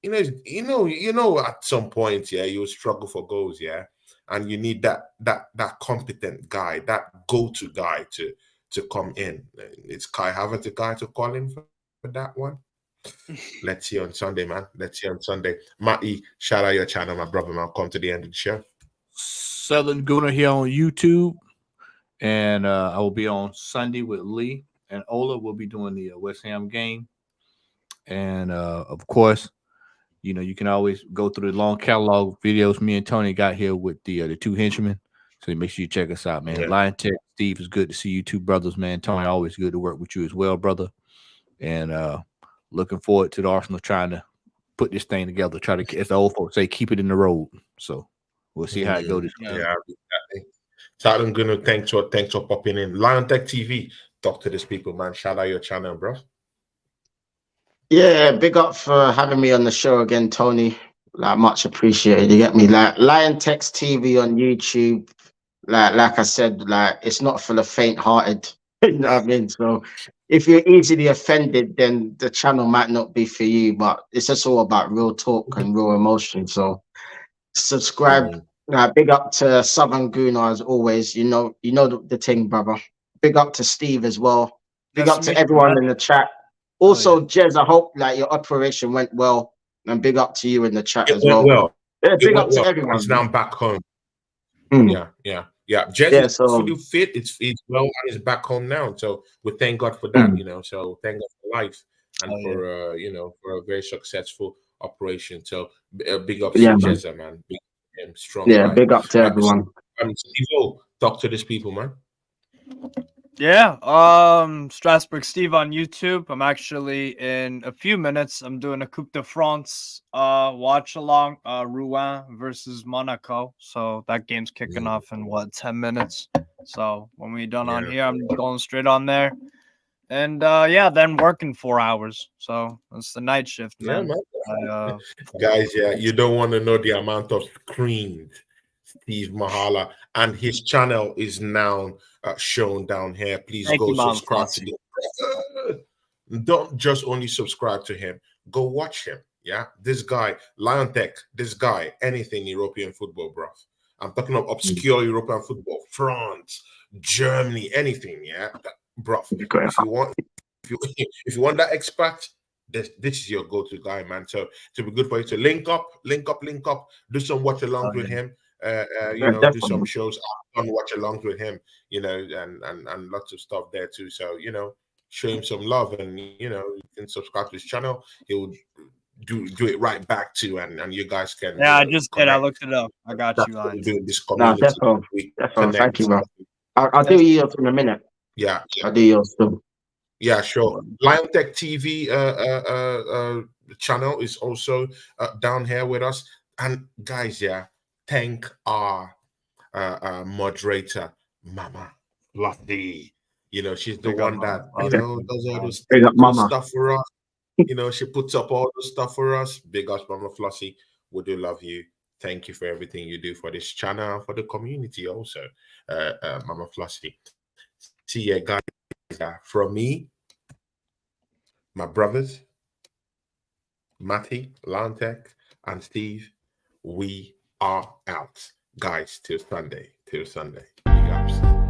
Speaker 1: At some point, yeah, you'll struggle for goals. Yeah, and you need that competent guy, that go-to guy to come in. It's Kai Havertz the guy to call in for that one. Let's see on Sunday, man. Let's see on Sunday. Matty, shout out your channel, my brother, man. Come to the end of the show.
Speaker 2: Southern Gooner here on YouTube. And I will be on Sunday with Lee. And Ola will be doing the West Ham game. And of course, you can always go through the long catalog videos me and Tony got here with the Two Henchmen. So make sure you check us out, man. Yeah. Lion Tech, Steve, it's good to see you two brothers, man. Tony, always good to work with you as well, brother. And looking forward to the Arsenal trying to put this thing together. Try to, as the old folks say, keep it in the road. So we'll see how it goes.
Speaker 1: Yeah, so I'm gonna thanks for popping in. Lion Tech TV, talk to these people, man. Shout out your channel, bro.
Speaker 3: Yeah, big up for having me on the show again, Tony. Much appreciated. You get me? Lion Tech TV on YouTube. Like I said, it's not for the faint-hearted. You know what I mean? So if you're easily offended, then the channel might not be for you. But it's just all about real talk and real emotion. So subscribe. Big up to Southern Gooner as always. You know the thing, brother. Big up to Steve as well. Big up to everyone in the chat. Also, Jez, I hope your operation went well. And big up to you in the chat as well. Yeah, big up to everyone.
Speaker 1: It's now back home. Yeah. Jez is fully fit. It's well, and it's back home now. So we thank God for that. So thank God for life and for a very successful operation. So big up
Speaker 3: Yeah,
Speaker 1: to
Speaker 3: man.
Speaker 1: Jezza, man. Big strong
Speaker 3: Yeah,
Speaker 1: guy.
Speaker 3: big up to everyone.
Speaker 1: Steve, talk to these people, man.
Speaker 4: Yeah, Strasbourg Steve on YouTube. I'm actually in a few minutes. I'm doing a Coupe de France watch along, Rouen versus Monaco. So that game's kicking off in 10 minutes. So when we're done on here, I'm going straight on there. And yeah, then working 4 hours. So it's the night shift, man.
Speaker 1: Guys, you don't want to know the amount of screens Steve Mahala, and his channel is now shown down here. Please go subscribe to him. Don't just only subscribe to him, go watch him. Yeah, this guy, Lion Tech, this guy, anything European football, bro. I'm talking of obscure European football, France, Germany, anything. Yeah, bro. If you want that expert, this is your go-to guy, man. So to be good for you to link up, do some watch alongs with him. Do some shows on watch alongs with him, and lots of stuff there too. So, show him some love, and you can subscribe to his channel. He'll do it right back to, and you guys can.
Speaker 4: Yeah, I just did. I looked it up. I got you, Lion.
Speaker 1: Do this community.
Speaker 3: Definitely. Thank you, bro. I'll do yours in a minute.
Speaker 1: Yeah.
Speaker 3: I'll do yours too.
Speaker 1: Yeah, sure. Lion Tech TV channel is also down here with us. And guys, thank our moderator, Mama Fluffy. She's the one that does all this stuff for us. She puts up all the stuff for us. Big us, Mama Flossie. We do love you. Thank you for everything you do for this channel, for the community also, Mama Flossie. See ya, guys. From me, my brothers, Matty, Lantek, and Steve, we are out. Guys, till Sunday. Big ups.